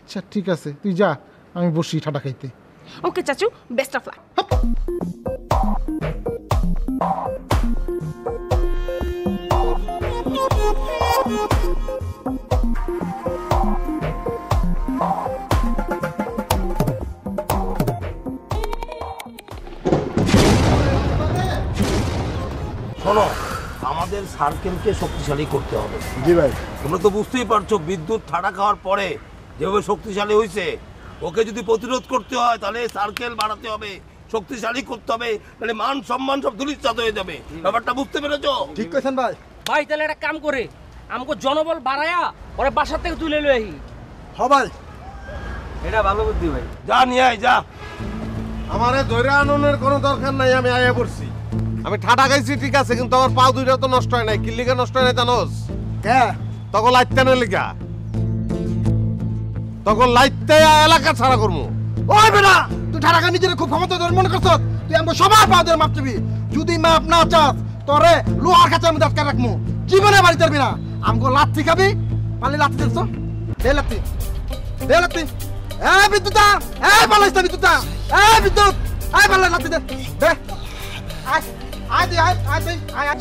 আচ্ছা ঠিক আছে, তুই যা, আমি বসি ঠাটা খাইতে।
ওকে চাচু, বেস্ট অফ লাক।
শোনো, আমাদের সার্কেলকে শক্তিশালী করতে হবে।
জি ভাই।
তোমরা তো বুঝতেই পারছো, বিদ্যুৎ ঠাড়া খাওয়ার পরে যেভাবে শক্তিশালী হয়েছে, ওকে যদি প্রতিরোধ করতে হয় তাহলে সার্কেল বাড়াতে হবে, শক্তিশালী করতে হবে, তাহলে মান সম্মান সব ধূলিসাৎ হয়ে যাবে। ব্যাপারটা বুঝতে পেরেছো?
ঠিক কইছেন ভাই।
ভাই তাহলে একটা কাম করে আমাকে জনবল বাড়ায়া ওরা বাসার থেকে তুলে লই আহি।
হ্যাঁ ভাই,
এটা ভালো বুদ্ধি ভাই।
যা নিয়ে আয়, যা।
আমারে ধরে আননের কোনো দরকার নাই, আমি আয়া পড়ছি। আমি ঠাটা খাইছি ঠিক আছে, কিন্তু আমার পা দুইটা তো নষ্ট হয় নাই। কি লিগা নষ্ট হয় নাই জানোস?
হ্যাঁ,
তখন লাইতেনের লিগা, তখন লাইতে এলাকা ছাড়া করবো।
ওই বেটা, তুই ঠাড়া নিজের খুব ক্ষমতা তোর মনে করছ, তুই আমাকে সবার পা ধরে মাপ দিবি। যদি মাপ না চাস তোরে লোহার কাছে আমি দরকার রাখবো, জীবনে বাড়ি পারবি না। আমাকে লাথি খাবি, পালি লাথি দেখছ? দে লাথি, দে লাথি। এ বিদ্যুতা, এ পালাইছ বিদ্যুতা, এ বিদ্যুৎ, এ পালাই লাথি দে, দে। আয় আয় দে, আয় আয় দে, আয় আয়।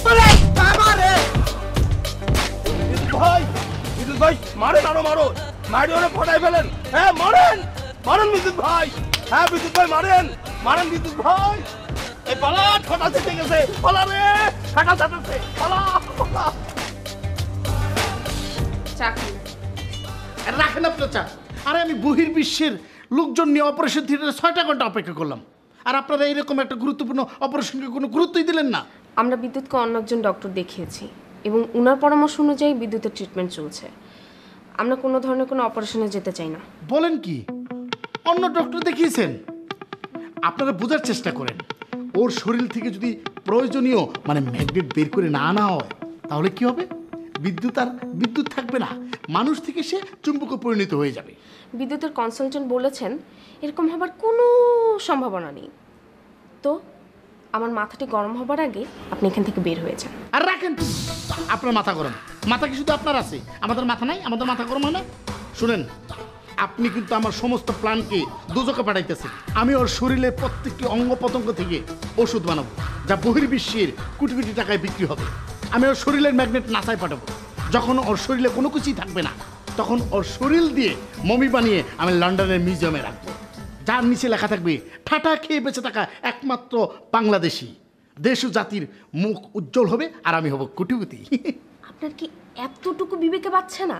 পালাই, বাবারে।
ভাই, বিদ্যুৎ ভাই, মারেন, আরো মারো, মারি ওরা ফটাই ফেলেন। হ্যাঁ, মারেন, মারেন বিদ্যুৎ ভাই। হ্যাঁ বিদ্যুৎ ভাই, মারেন, মারেন বিদ্যুৎ ভাই। এই পালা, ঠাটা চেটে গেছে, পালা রে, ঠাটা চাটাচ্ছে, পালা, পালা।
রাখেন আপনার চা। আরে আমি বহির্বিশ্বের লোকজন নিয়ে অপারেশন থিয়েটারে 6টা ঘন্টা অপেক্ষা করলাম, আর আপনারা এইরকম একটা গুরুত্বপূর্ণ অপারেশনকে কোনো গুরুত্বই দিলেন না।
আমরা বিদ্যুৎকে অন্য একজন ডক্টর দেখিয়েছি এবং উনার পরামর্শ অনুযায়ী বিদ্যুতের ট্রিটমেন্ট চলছে। আমরা কোনো ধরনের কোনো অপারেশনে যেতে চাই না।
বলেন কি, অন্য ডক্টর দেখিয়েছেন? আপনারা বোঝার চেষ্টা করেন, ওর শরীর থেকে যদি প্রয়োজনীয় মানে ম্যাগনেট বের করে না আনা হয় তাহলে কি হবে? বিদ্যুৎ থাকবে না, মানুষ থেকে সে চুম্বকে পরিণত হয়ে যাবে।
বিদ্যুতের কনসালটেন্ট বলেছেন এরকম হবার কোনো সম্ভাবনা নেই। তো আমার মাথাটি গরম হবার আগে আপনি এখান থেকে বের হয়ে যান।
আর রাখেন আপনার মাথা গরম, মাথা কি শুধু আপনার আছে? আমাদের মাথা নাই? আমাদের মাথা গরম হয় না? শুনেন, আপনি কিন্তু আমার সমস্ত প্ল্যানকে দোজকে পাঠাইতেছেন। আমি ওর শরীরের প্রত্যেকটি অঙ্গ প্রত্যঙ্গ থেকে ওষুধ বানাবো, যা বহির্বিশ্বের কোটি কোটি টাকায় বিক্রি হবে। আমি ওর শরীরের ম্যাগনেট নাসায় পাঠাবো। যখন ওর শরীরে কোনো কিছুই থাকবে না, তখন ওর শরীর দিয়ে মমি বানিয়ে আমি লন্ডনের মিউজিয়ামে রাখবো, যার নিচে লেখা থাকবে ঠাটা খেয়ে বেঁচে থাকা একমাত্র বাংলাদেশি। দেশ ও জাতির মুখ উজ্জ্বল হবে, আর আমি হব কোটিপতি।
আপনার কি এতটুকু বিবেকে বাচ্ছে না?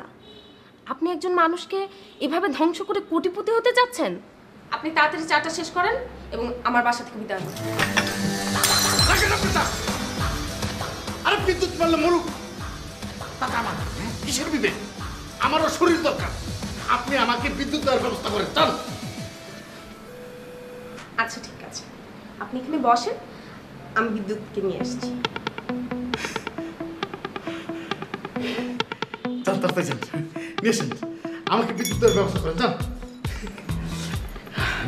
আপনি একজন মানুষকে এভাবে ধ্বংস করে কোটিপতি হতে যাচ্ছেন? আপনি তাড়াতাড়ি চাটা শেষ করেন এবং আমার বাসা থেকে বিদায় হন।
আরে বিদ্যুৎ পারলে মরুক, তাতে আমার কিসের বিবেক? আমারও শরীর দরকার। আপনি আমাকে বিদ্যুৎ দেওয়ার ব্যবস্থা করেন, চল।
আচ্ছা ঠিক আছে, আপনি এখানে বসেন, আমি বিদ্যুৎকে নিয়ে আসছি।
চল তাড়াতাড়ি যান, নিয়ে আসেন, আমাকে বিদ্যুৎ দেওয়ার ব্যবস্থা করেন, চল।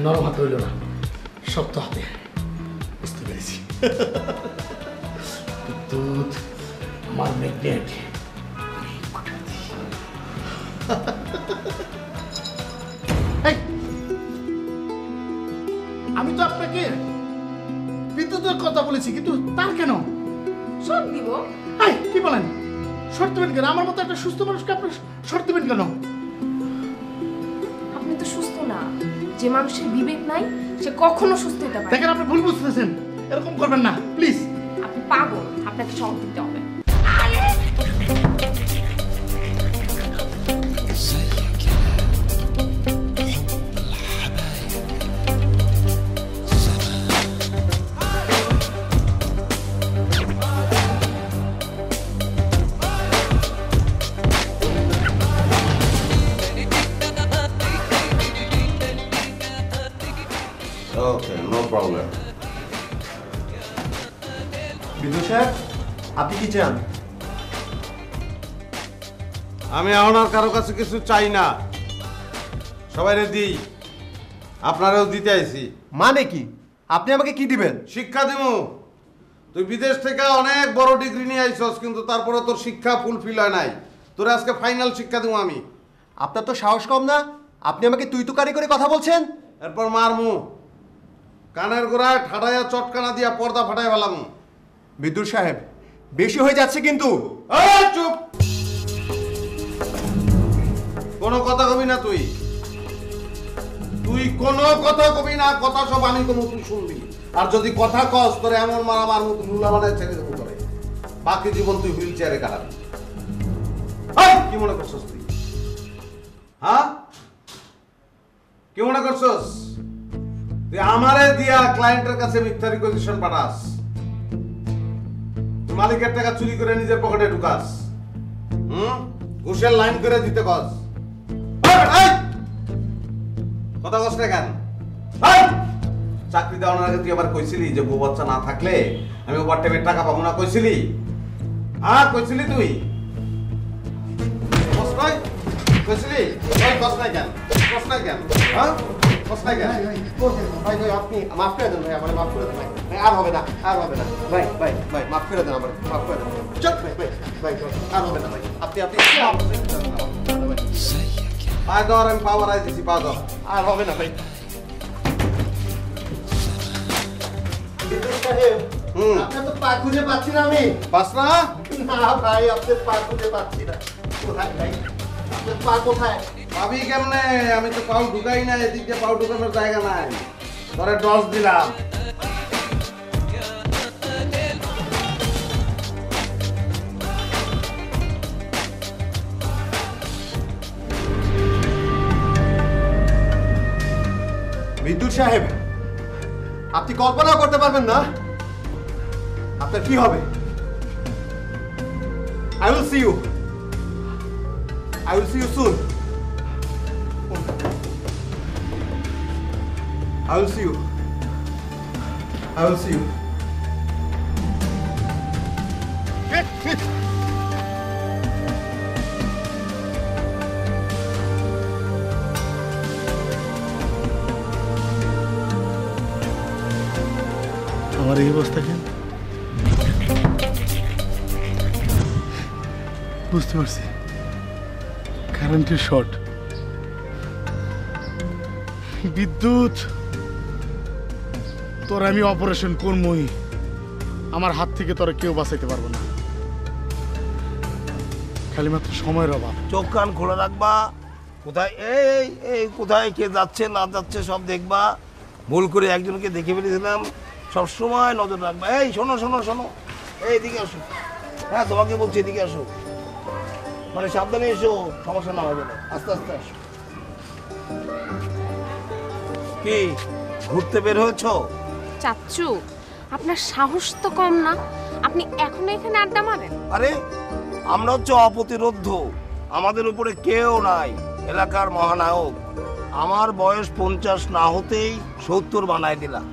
নরম হাতে হইল না, শক্ত হাতে। বুঝতে পেরেছি, বিদ্যুৎ আমার ম্যাগনেট। আমি তো আপনাকে বিদ্যুতের কথা বলেছি, কিন্তু তার কেন
শর্ট দিব?
কি বলেন? শর্ট দেবেন কেন? আমার মতো একটা সুস্থ মানুষকে আপনি শর্ট দেবেন কেন?
আপনি তো সুস্থ না। যে মানুষের বিবেক নাই সে কখনো সুস্থ হতে পারে না।
দেখেন, আপনি ভুল বুঝতেছেন, এরকম করবেন না প্লিজ।
আপনি পাগল, আপনাকে সঙ্গ দিতে হবে।
Okay, no problem.
বিদ্যুৎ সাহেব, আপনি কি চান?
আমি এখন আর কারো কাছে কিছু চাই না, সবাইরে দিই, আপনারাও দিতে আইছি।
মানে কি? আপনি আমাকে কি দিবেন?
শিক্ষা দিমু। তুই বিদেশ থেকে অনেক বড় ডিগ্রি নিয়ে আইছস, কিন্তু তারপরে তোর শিক্ষা ফুলফিল হয় নাই। তোর আজকে ফাইনাল শিক্ষা দিমু আমি।
আপনার তো সাহস কম না, আপনি আমাকে তুই তুকারি করে কথা বলছেন।
এরপর মারমু, কানের গোড়ায় ঠাডাইয়া চটকানা দিয়া পর্দা ফাটাই ফেলামু।
বিদ্যুৎ সাহেব, বেশি হয়ে যাচ্ছে কিন্তু।
চুপ, কোনো কথা কবি না তুই। তুই কোনো কথা কবি না, কথা সব আমি কমু, তুই শুনবি। আর যদি কথা কস তোরে এমন মারামার মতো লুলা বানায় ছেড়ে দেবো তোরে। বাকি জীবন তুই হুইল চেয়ারে কাটাবি। কি মনে করছস তুই? হ্যাঁ, কি মনে করছস? তুই আমারে দিয়া ক্লায়েন্টের কাছে মিথ্যা রিকোয়েজিশন পাঠাস, তুই মালিকের টাকা চুরি করে নিজের পকেটে ঢুকাস, ঘুষের লাইন করে দিতে কস। কথা কস না কেন? চাকরি দেওয়ার আগে তুই আবার কইছিলি যে বউ বাচ্চা না থাকলে আমি ওভার টাইমের টাকা পাবো না, কইছিলি? হ্যাঁ কইছিলি তুই? কইছিলি? কস নাই কেন? কস নাই কেন? হ্যাঁ কস নাই কেন?
ভাই ভাই, আপনি মাফ করে দেন ভাই, আমার মাফ করে দেন ভাই। আর হবে না, আর হবে না ভাই, ভাই ভাই, মাফ করে দেন আমার, মাফ করে দেন। চল ভাই ভাই ভাই, আর হবে না ভাই। আপনি
পায় ধর, আমি পাওয়ার আই দিছি, পা ধর।
আর হবে না ভাই। আপনার তো পা খুঁজে পাচ্ছি না আমি।
পাস না?
না ভাই, আপনার পা খুঁজে পাচ্ছি না। কোথায় ভাই? আপনার পা কোথায়?
পাবি কেমনে? আমি তো পাও ঢুকাই না, এদিক দিয়ে পাও ঢুকানোর জায়গা নাই। তোরে ডস দিলাম।
বিদ্যুৎ সাহেব, আপনি কল্পনাও করতে পারবেন না আপনার কি হবে। I will see you. I will see you soon. I will see you. I will see you.
আমার এই অবস্থা কেন? বুঝতে পারছি, কারেন্টের শর্ট, বিদ্যুৎ। তোর আমি অপারেশন করবই, আমার হাত থেকে তোরা কেউ বাঁচাইতে পারবো না, খালি মাত্র সময়ের অভাব।
চোখ কান খোলা রাখবা, কোথায় এই এই কোথায় কে যাচ্ছে না যাচ্ছে সব দেখবা। ভুল করে একজনকে দেখে ফেলেছিলাম, সব সময় নজর রাখবা। এই শোনো শোনো শোনো, এইদিকে আসো। হ্যাঁ তোমাকে বলছি এদিকে আসো, মানে সাবধানে এসো, সমস্যা না হবে না, আস্তে আস্তে আসো। কি ঘুরতে বের হয়েছো?
চাচ্চু, আপনার সাহস তো কম না, আপনি এখনো এখানে আড্ডা মারেন?
আরে আমরা হচ্ছে অপ্রতিরোধ্য, আমাদের উপরে কেউ নাই, এলাকার মহানায়ক। আমার বয়স 50 না হতেই 70 বানায় দিলাম।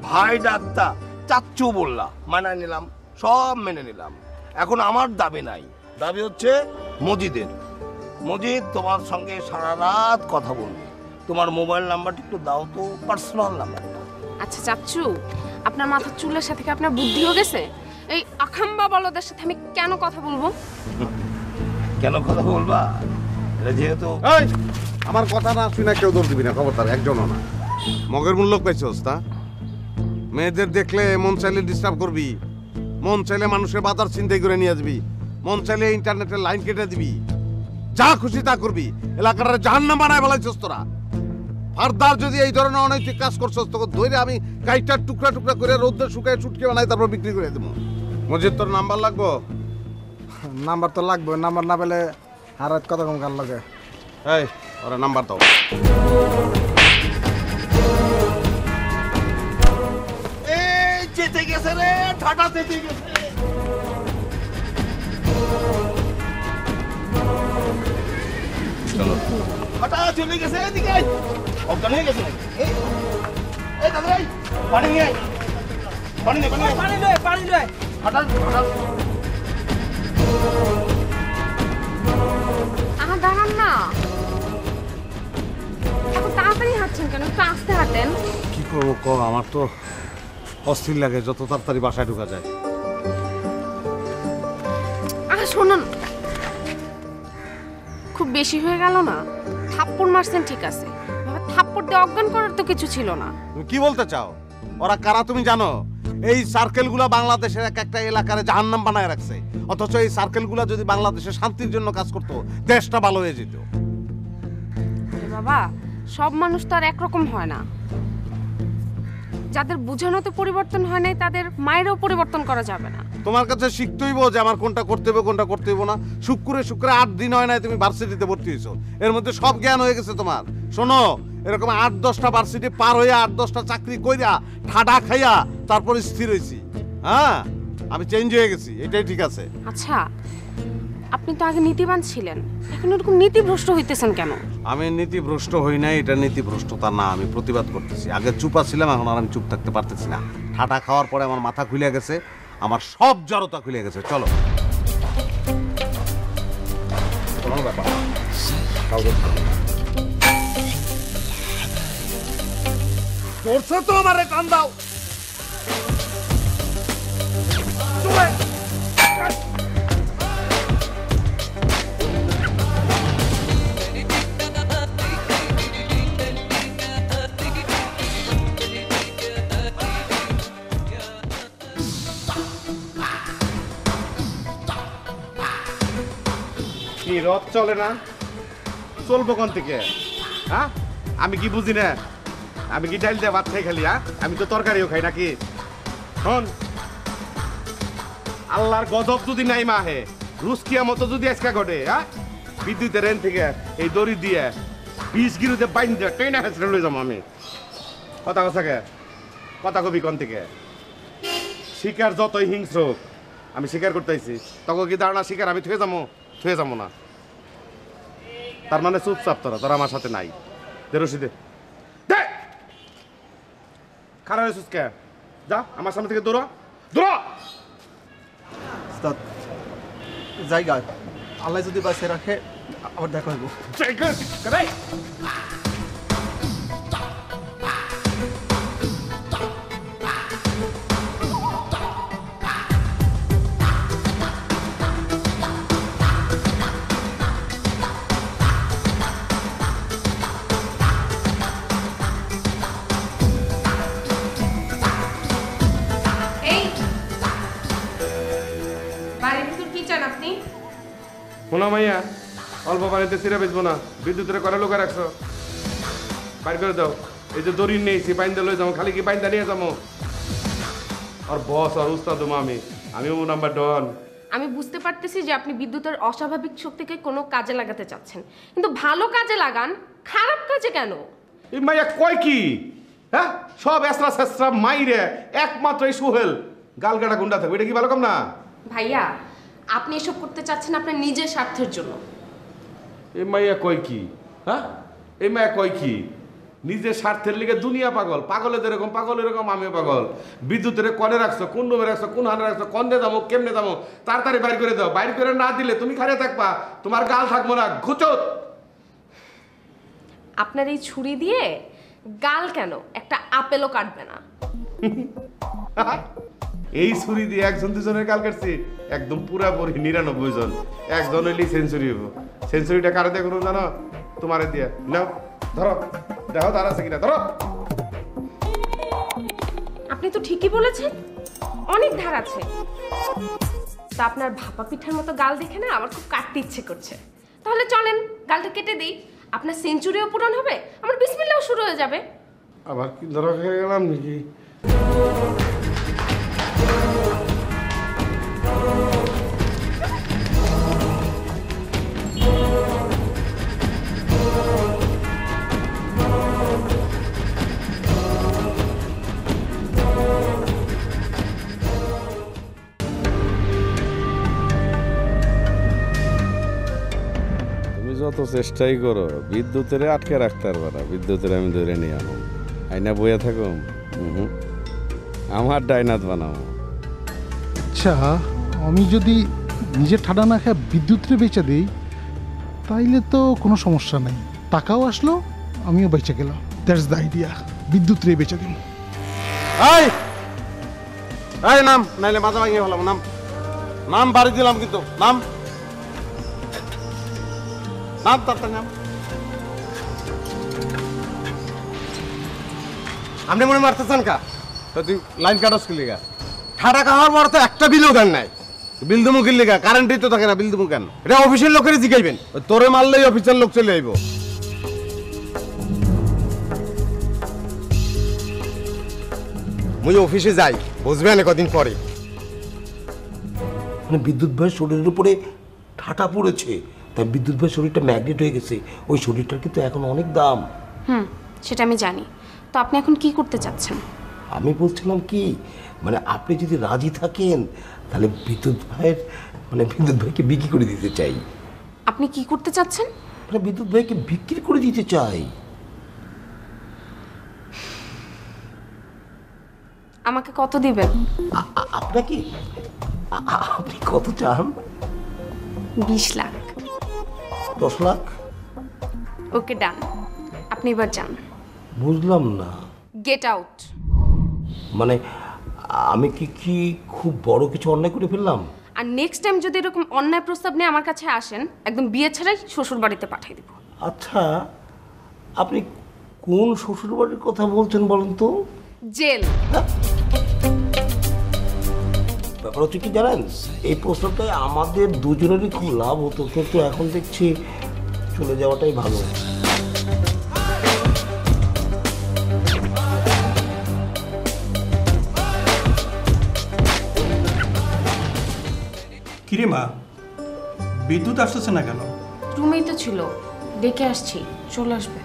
ভাই ডাক্তার চাচ্চু বললা, মানায় নিলাম, সব মেনে নিলাম। এখন আমার দাবি নাই, দাবি হচ্ছে মজিদের। মজিদ তোমার সঙ্গে সারা রাত কথা বলবে। তোমার মোবাইল নাম্বারটা একটু দাও তো, পার্সোনাল নাম্বারটা।
আচ্ছা চাচ্চু, আপনার মাথার চুলের সাথে কি আপনার বুদ্ধি হয়ে গেছে? এই আখাম্বা বলদের সাথে আমি কেন কথা বলবো?
কেন কথা বলবা? এটা যেহেতু
আমার কথা না শুনে কেউ দৌড় দিবি না, খবরদার, একজনও না। মগের মূল্য পাইছস তা? মেয়েদের দেখলে মন চাইলে ডিস্টার্ব করবি, মন চাইলে মানুষের বাজার চিন্তাই করে নিয়ে আসবি, মন চাইলে ইন্টারনেটের লাইন কেটে দিবি, যা খুশি তা করবি। এলাকাটা জাহান্নাম বানায় বলাইছস তোরা। ফারদার যদি এই ধরনের অনৈতিক কাজ করছস তোকে ধরে আমি গাইটার টুকরা টুকরা করে রোদ্রে শুকায় চুটকে বানাই তারপর বিক্রি করে দেবো। মজিদ তোর নাম্বার লাগবো?
নাম্বার তো লাগবে, নাম্বার না পেলে আর কত কম কার লাগে।
এই ওরা নাম্বার দাও।
এই যেতে গেছে রে, ঠাটা যেতে গেছে।
চলো
ঠাটা চলে গেছে, এদিকে অজ্ঞান হয়ে গেছে। এই দাদা ভাই পানি নিয়ে আয়, পানি নে, পানি
পানি লয়, পানি লয়।
ঠাটা ঠাটা।
দাঁড়ান না, এত তাড়াতাড়ি হাঁটছেন কেন? একটু আস্তে হাঁটেন।
কি করবো ক, আমার তো অস্থির লাগে যত তাড়াতাড়ি বাসায় ঢোকা যায়।
শুনুন, খুব বেশি হয়ে গেল না? থাপ্পড় মারছেন ঠিক আছে, থাপ্পড় দিয়ে অজ্ঞান করার তো কিছু ছিল না।
তুমি কি বলতে চাও? ওরা কারা তুমি জানো? এই সার্কেলগুলো বাংলাদেশের এক একটা এলাকার জাহান্নাম বানায় রাখছে। অথচ এই সার্কেলগুলো যদি বাংলাদেশের শান্তির জন্য কাজ করতো, দেশটা ভালো হয়ে যেত।
বাবা, সব মানুষ তো আর একরকম হয় না। যাদের বুঝানোতে পরিবর্তন হয় নাই তাদের মায়েরও পরিবর্তন করা যাবে না।
তোমার কাছে শিখতেইব যে আমার কোনটা করতে হবে কোনটা করতে হবে না। শুক্রে 8 দিন হয় নাই তুমি ভার্সিটিতে ভর্তি হয়েছো, এর মধ্যে সব জ্ঞান হয়ে গেছে তোমার। শোনো, এরকম 8-10টা ভার্সিটি পার হইয়া 8-10টা চাকরি কইরা ঠাডা খাইয়া তারপর স্থির হয়েছি। হ্যাঁ, আমি চেঞ্জ হয়ে গেছি, এটাই ঠিক আছে।
আচ্ছা, আপনি তো আগে নীতিবান ছিলেন, এখন এরকম নীতিভ্রষ্ট হইতেছেন কেন?
আমি নীতিভ্রষ্ট হই নাই, এটা নীতিভ্রষ্টতা না, আমি প্রতিবাদ করতেছি। আগে চুপা ছিলাম, এখন আর আমি চুপ থাকতে পারতেছি না। ঠাটা খাওয়ার পরে আমার মাথা খুলে গেছে, আমার সব জড়তা খুলে গেছে। চলো ব্যাপার
করছে তো আমারে কান দাও।
কি রথ চলে না? চলবো কোন থেকে? হ্যাঁ, আমি কি বুঝি না? আমি কি ডাইল দিয়ে ভাত খাই খালি? হ্যাঁ, আমি তো তরকারিও খাই নাকি? শোন, আল্লাহর গজব যদি নাই মাহে, রুস্কিয়া মতো যদি আজকে ঘটে, হ্যাঁ, বিদ্যুতের রেন থেকে এই দড়ি দিয়ে 20 গিরুতে বাইন দিয়ে ট্রেনে হেসড়ে লই যাবো আমি। কথা কথাকে কথা কবি কোন থেকে? শিকার যতই হিংস্র, আমি শিকার করতেছি, তখন কি ধারণা শিকার আমি থুয়ে যাবো না? তার মানে চুপচাপ তোরা আমার সাথে নাই। দে রশিদে, দে। খারাপ হয়েছিস কে? যা আমার সামনে থেকে দৌড়া।
জায়গা আল্লাহ যদি বাঁচিয়ে রাখে আবার দেখা হইব।
শোনা মাইয়া, অল্প পানিতে চিরা বেচবো না, বিদ্যুতের করে লোক রাখছো, বাইর করে দাও। এই যে দড়ি নিয়েছি বাইন্দা লয়ে যাবো, খালি কি বাইন্দা নিয়ে যাবো? আর বস আর উস্তাদ আমিও নাম্বার ডন।
আমি বুঝতে পারতেছি যে আপনি বিদ্যুতের অস্বাভাবিক শক্তিকে কোনো কাজে লাগাতে চাচ্ছেন, কিন্তু ভালো কাজে লাগান, খারাপ কাজে কেন?
এই মাইয়া কয় কি? হ্যাঁ, সব এসরা শেসরা মাইরে একমাত্র এই সোহেল গালগাটা গুন্ডা থাকবে, এটা কি ভালো কাম না?
ভাইয়া, আপনি এসব করতে চাচ্ছেন আপনার নিজের স্বার্থের জন্য।
এই মাইয়া কয় কি? হ্যাঁ, এই মাইয়া কয় কি? নিজের স্বার্থের লিগে দুনিয়া পাগল, পাগলে যেরকম পাগল এরকম আমিও পাগল। বিদ্যুতের কনে রাখছো, কোন রুমে রাখছো, কোন হানে রাখছো, কন্দে যাবো, কেমনে যাবো, তাড়াতাড়ি বাইর করে দাও। বাইর করে না দিলে তুমি খারে থাকবা, তোমার গাল থাকবো না, ঘুচত।
আপনার এই ছুরি দিয়ে গাল কেন, একটা আপেলও কাটবে না।
এই ছুরি দিয়ে একজন দুজনের গাল কাটছি, একদম পুরাপুরি 99 জন। একজন হইলেই সেঞ্চুরি হইব। সেঞ্চুরিটা কারে দিয়ে করুন জানো? তোমারে দিয়ে। নাও ধরো, দেখো তার আছে কিনা, ধরো।
আপনি তো ঠিকই বলেছেন, অনেক ধার আছে। তা আপনার ভাপা পিঠার মতো গাল দেখে না আমার খুব কাটতে ইচ্ছে করছে। তাহলে চলেন গালটা কেটে দিই, আপনার সেঞ্চুরিও পূরণ হবে, আমার বিসমিল্লাহও শুরু হয়ে যাবে।
আবার কি ধরা খেয়ে গেলাম নাকি?
যত চেষ্টাই করো বিদ্যুতের আটকে রাখতে পারবে না। বিদ্যুতের আমি ধরে নিয়ে আনো, আইনা বইয়া থাকুম, আমার ডাইনাত বানাও।
আচ্ছা, আমি যদি নিজে ঠাডা না খেয়ে বিদ্যুৎরে বেচে দিই তাইলে তো কোনো সমস্যা নাই, টাকাও আসলো, আমিও বেঁচে গেলাম। দ্যাটস দ্য আইডিয়া, বিদ্যুৎরে বেচে দিন।
এই নাম, নাইলে মাথা ভাঙিয়ে ফেলাম। নাম, নাম বাড়ি দিলাম কিন্তু, নাম নাম তাড়াতাড়ি নাম। আপনি মনে মারতেছেন কা? তো তুই লাইন কাটস কি লিগা? ঠাডা খাওয়ার পর তো একটা বিলও দেন নাই। বিল দেবো কি লিগা? কারেন্টই তো থাকে না, বিল দেবো কেন? এটা অফিসের লোকেরই জিগাইবেন। তোরে মারলেই অফিসের লোক চলে আইব। মুই অফিসে যাই, বুঝবেন কদিন পরে।
মানে বিদ্যুৎ ভাইয়ের শরীরের উপরে ঠাটা পড়েছে, তাই বিদ্যুৎ ভাইয়ের শরীরটা ম্যাগনেট হয়ে গেছে। ওই শরীরটার কিন্তু এখন অনেক দাম।
সেটা আমি জানি। তো আপনি এখন কি করতে চাচ্ছেন?
আমি বলছিলাম কি, মানে আপনি যদি রাজি থাকেন তাহলে বিদ্যুৎ ভাইকে বিক্রি করে দিতে চাই।
আপনি কি করতে চাচ্ছেন?
মানে বিদ্যুৎ ভাইকে বিক্রি করে দিতে চাই।
আমাকে কত দিবেন?
আপনাকে? আপনি কত চান?
20 লাখ।
10 লাখ?
ওকে, ডান। আপনি এবার যান।
বুঝলাম না।
Get out.
মানে আমি কি খুব বড় কিছু অন্যায় করে ফেললাম?
আর নেক্সট টাইম যদি এরকম অন্যায় প্রস্তাব নিয়ে আমার কাছে আসেন, একদম বিয়ে ছাড়াই শ্বশুর বাড়িতে পাঠিয়ে দেব।
আচ্ছা, আপনি কোন শ্বশুর বাড়ির কথা বলছেন বলুন তো?
জেল।
ব্যাপার হচ্ছে কি জানেন, এই প্রস্তাবটায় আমাদের দুজনেরই খুব লাভ হতো, কিন্তু এখন দেখছি চলে যাওয়াটাই ভালো।
কিরে মা, বিদ্যুৎ আসতেছে না কেন?
রুমেই তো ছিল, ডেকে আসছি, চলে আসবে।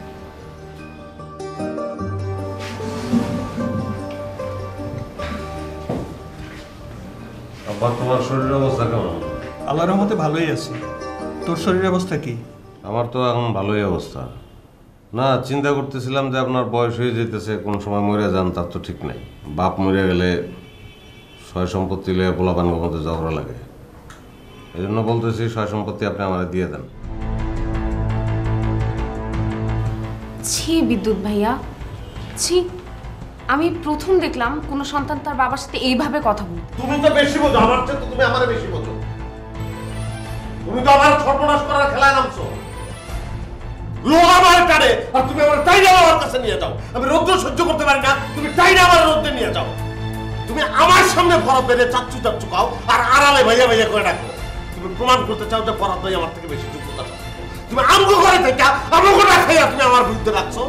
তোমার শরীরের অবস্থা কেমন?
আল্লাহর রহমতে ভালোই আছি। তোর শরীরের অবস্থা কি?
আমার তো এখন ভালোই অবস্থা। না, চিন্তা করতেছিলাম যে আপনার বয়স হয়ে যেতেছে, কোন সময় মরে যান তার তো ঠিক নাই। বাপ মরে গেলে সয় সম্পত্তি লিয়ে পোলাপানের মধ্যে ঝগড়া লাগে। এই জন্য বলতেছি সয় সম্পত্তি আপনি আমার দিয়ে দেন।
ছি বিদ্যুৎ ভাইয়া, ছি। আমি প্রথম দেখলাম কোন সন্তান তার বাবার সাথে এইভাবে কথা বলতে।
তুমি তো বেশি বোঝো, আমার চেয়ে তো তুমি আমারে বেশি বোঝো। তুমি তো আমার সর্বনাশ করার খেলায় নামছো। লোহা আমার কাটে আর তুমি আমার টাইনা আমার কাছে নিয়ে যাও। আমি রৌদ্র সহ্য করতে পারি না, তুমি টাইনা আমার রৌদ্রে নিয়ে যাও। তুমি আমার সামনে ফরব বেঁধে চাচ্চু চাচ্চু খাও আর আড়ালে ভাইয়া ভাইয়া করে রাখো। তুমি তুমি প্রমাণ করতে চাও যে ফরহাদ ভাই আমার থেকে বেশি যোগ্যতা রাখে। তুমি আমগো করে থেকে আমগো না খাইয়া তুমি আমার বিরুদ্ধে রাখছো।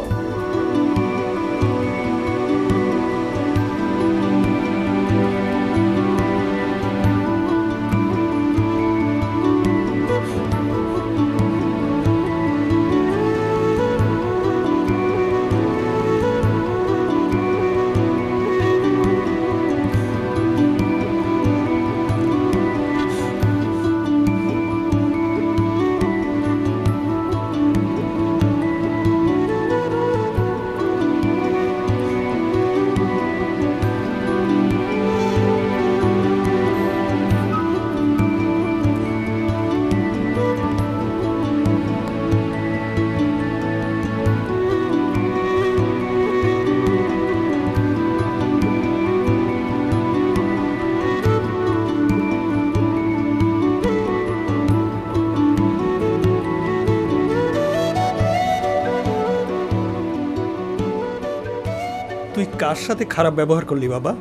তুই কার সাথে খারাপ ব্যবহার করলি বাবা,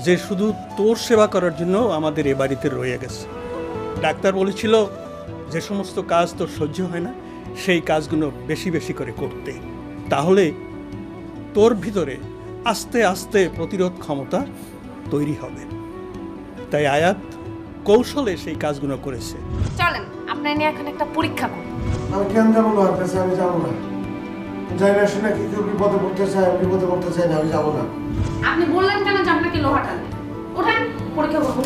যে শুধু তোর সেবা করার জন্য আমাদের এ বাড়িতে রয়ে গেছে? ডাক্তার বলেছিল যে সমস্ত কাজ তোর সহ্য হয় না সেই কাজগুলো বেশি বেশি করে করতে, তাহলে তোর ভিতরে আস্তে আস্তে প্রতিরোধ ক্ষমতা তৈরি হবে। তাই আয়াত কৌশলে সেই কাজগুলো করেছে।
চলেন আপনার নিয়ে এখন একটা পরীক্ষা করুন।
আমি কেন যাবো না? কাছে আমি যাবো না। যাই না শুনে কি কেউ বিপদে পড়তে চায়, বিপদে পড়তে চাই না, আমি যাবো না।
আপনি বললেন কেন যে আপনাকে লোহা টানবে? ওঠেন, পরীক্ষা করবো।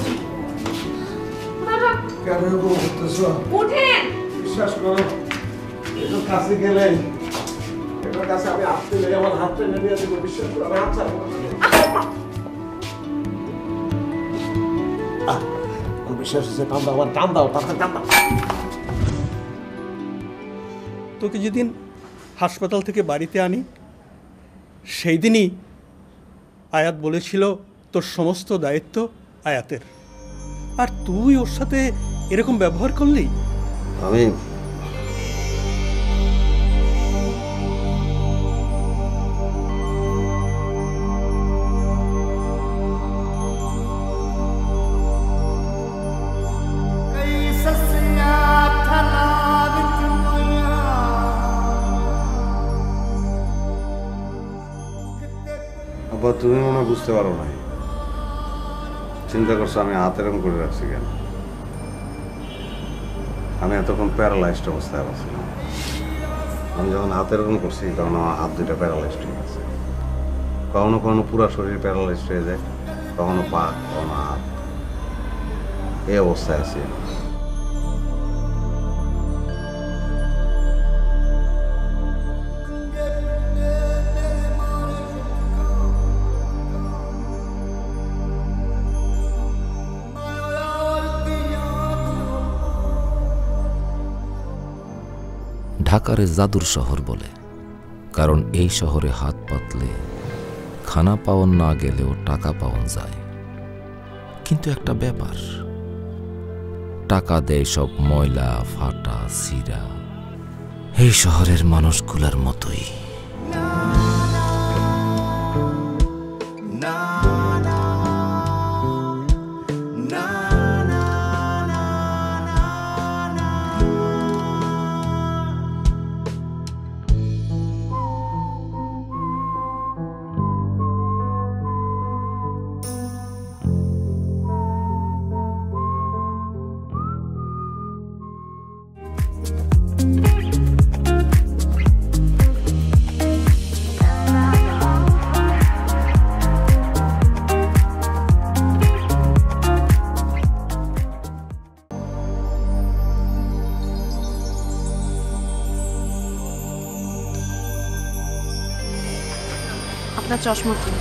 কেন এরকম করতেছো?
উঠেন।
বিশ্বাস করো, একটু কাছে গেলে এটার কাছে আমি আসতে গেলে আমার হাত টেনে নিয়ে দেবো। বিশ্বাস করো, আমি হাত ছাড়বো না। বিশ্বাস হচ্ছে, টান দাও, আমার টান দাও, তাতে টান দাও।
তোকে যেদিন হাসপাতাল থেকে বাড়িতে আনি সেই দিনই আয়াত বলেছিল তোর সমস্ত দায়িত্ব আয়াতের, আর তুই ওর সাথে এরকম ব্যবহার করলি।
আমি আব্বা, তুমি মনে হয় বুঝতে পারো নাই। চিন্তা করছো আমি হাত এরকম করে রাখছি কেন? আমি এতক্ষণ প্যারালাইজড অবস্থায় আছিলাম। আমি যখন হাত এরকম করছি তখন আমার হাত দুইটা প্যারালাইজড হয়ে গেছে। কখনো কখনো পুরো শরীর প্যারালাইজড হয়ে যায়, কখনো পা, কখনো হাত। এই অবস্থায় আছি।
ঢাকারে জাদুর শহর বলে, কারণ এই শহরে হাত পাতলে খানা পাওয়ান না গেলেও টাকা পাওয়া যায়। কিন্তু একটা ব্যাপার, টাকা দেয় সব ময়লা, ফাটা, ছিঁড়া, এই শহরের মানুষগুলার মতোই।
আপনার চশমা কি?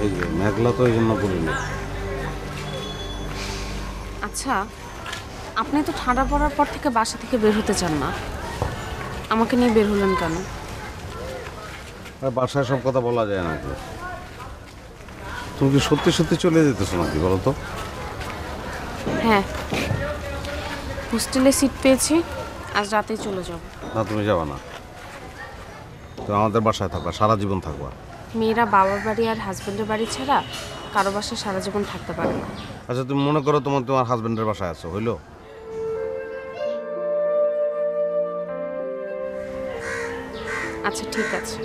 এই যে মেঘলা, তো এই জন্য বলিনি।
আচ্ছা, আপনি তো ঠান্ডা পড়ার পর থেকে বাসা থেকে বের হতে চান না, আমাকে নিয়ে বের হলেন কেন?
বাসায় সব কথা বলা যায় নাকি? তুমি কি সত্যি সত্যি চলে যেতেছো নাকি বলো তো?
হ্যাঁ, হোস্টেলে সিট পেয়েছি, আজ রাতেই চলে যাব।
না, তুমি যাবা না, তুমি আমাদের বাসায় থাকবা, সারা জীবন থাকবা।
মেয়েরা বাবার বাড়ি আর হাজবেন্ডের বাড়ি ছাড়া কারো বাসায় সারা জীবন থাকতে পারে না।
আচ্ছা তুমি মনে করো তোমার হাজবেন্ডের বাসায় আছো, হইলো?
আচ্ছা ঠিক আছে,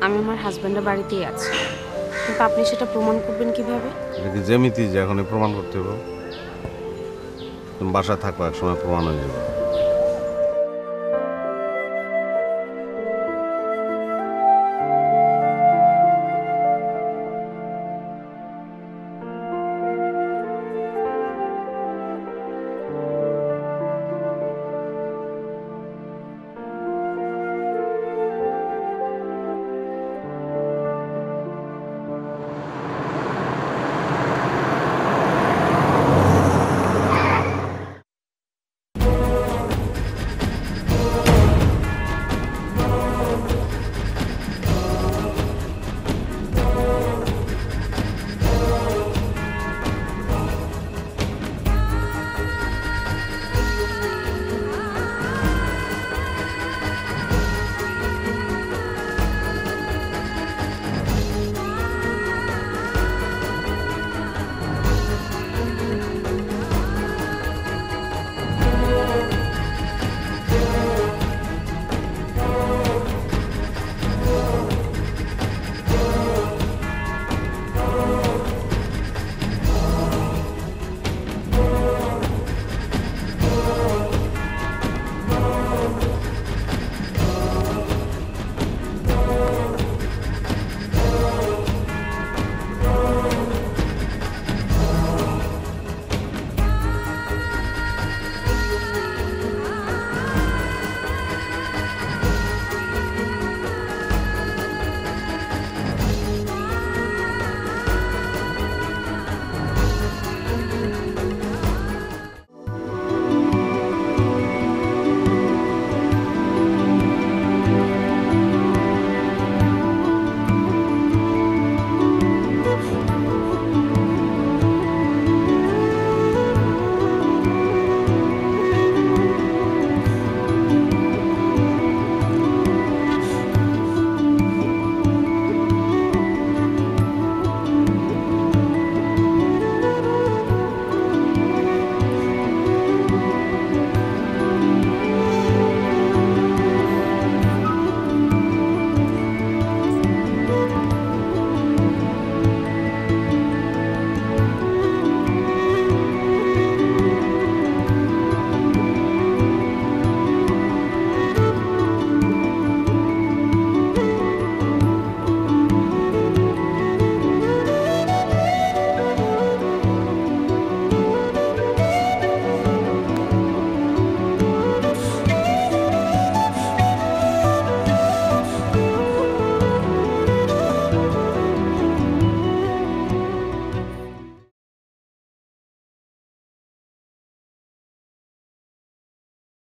আমি আমার হাজবেন্ডের বাড়িতেই আছি, কিন্তু আপনি সেটা প্রমাণ করবেন কিভাবে?
এটা কি জ্যামিতি যে এখনই প্রমাণ করতে হবে? তুমি বাসায় থাকো, এক সময় প্রমাণ হয়ে যাবে।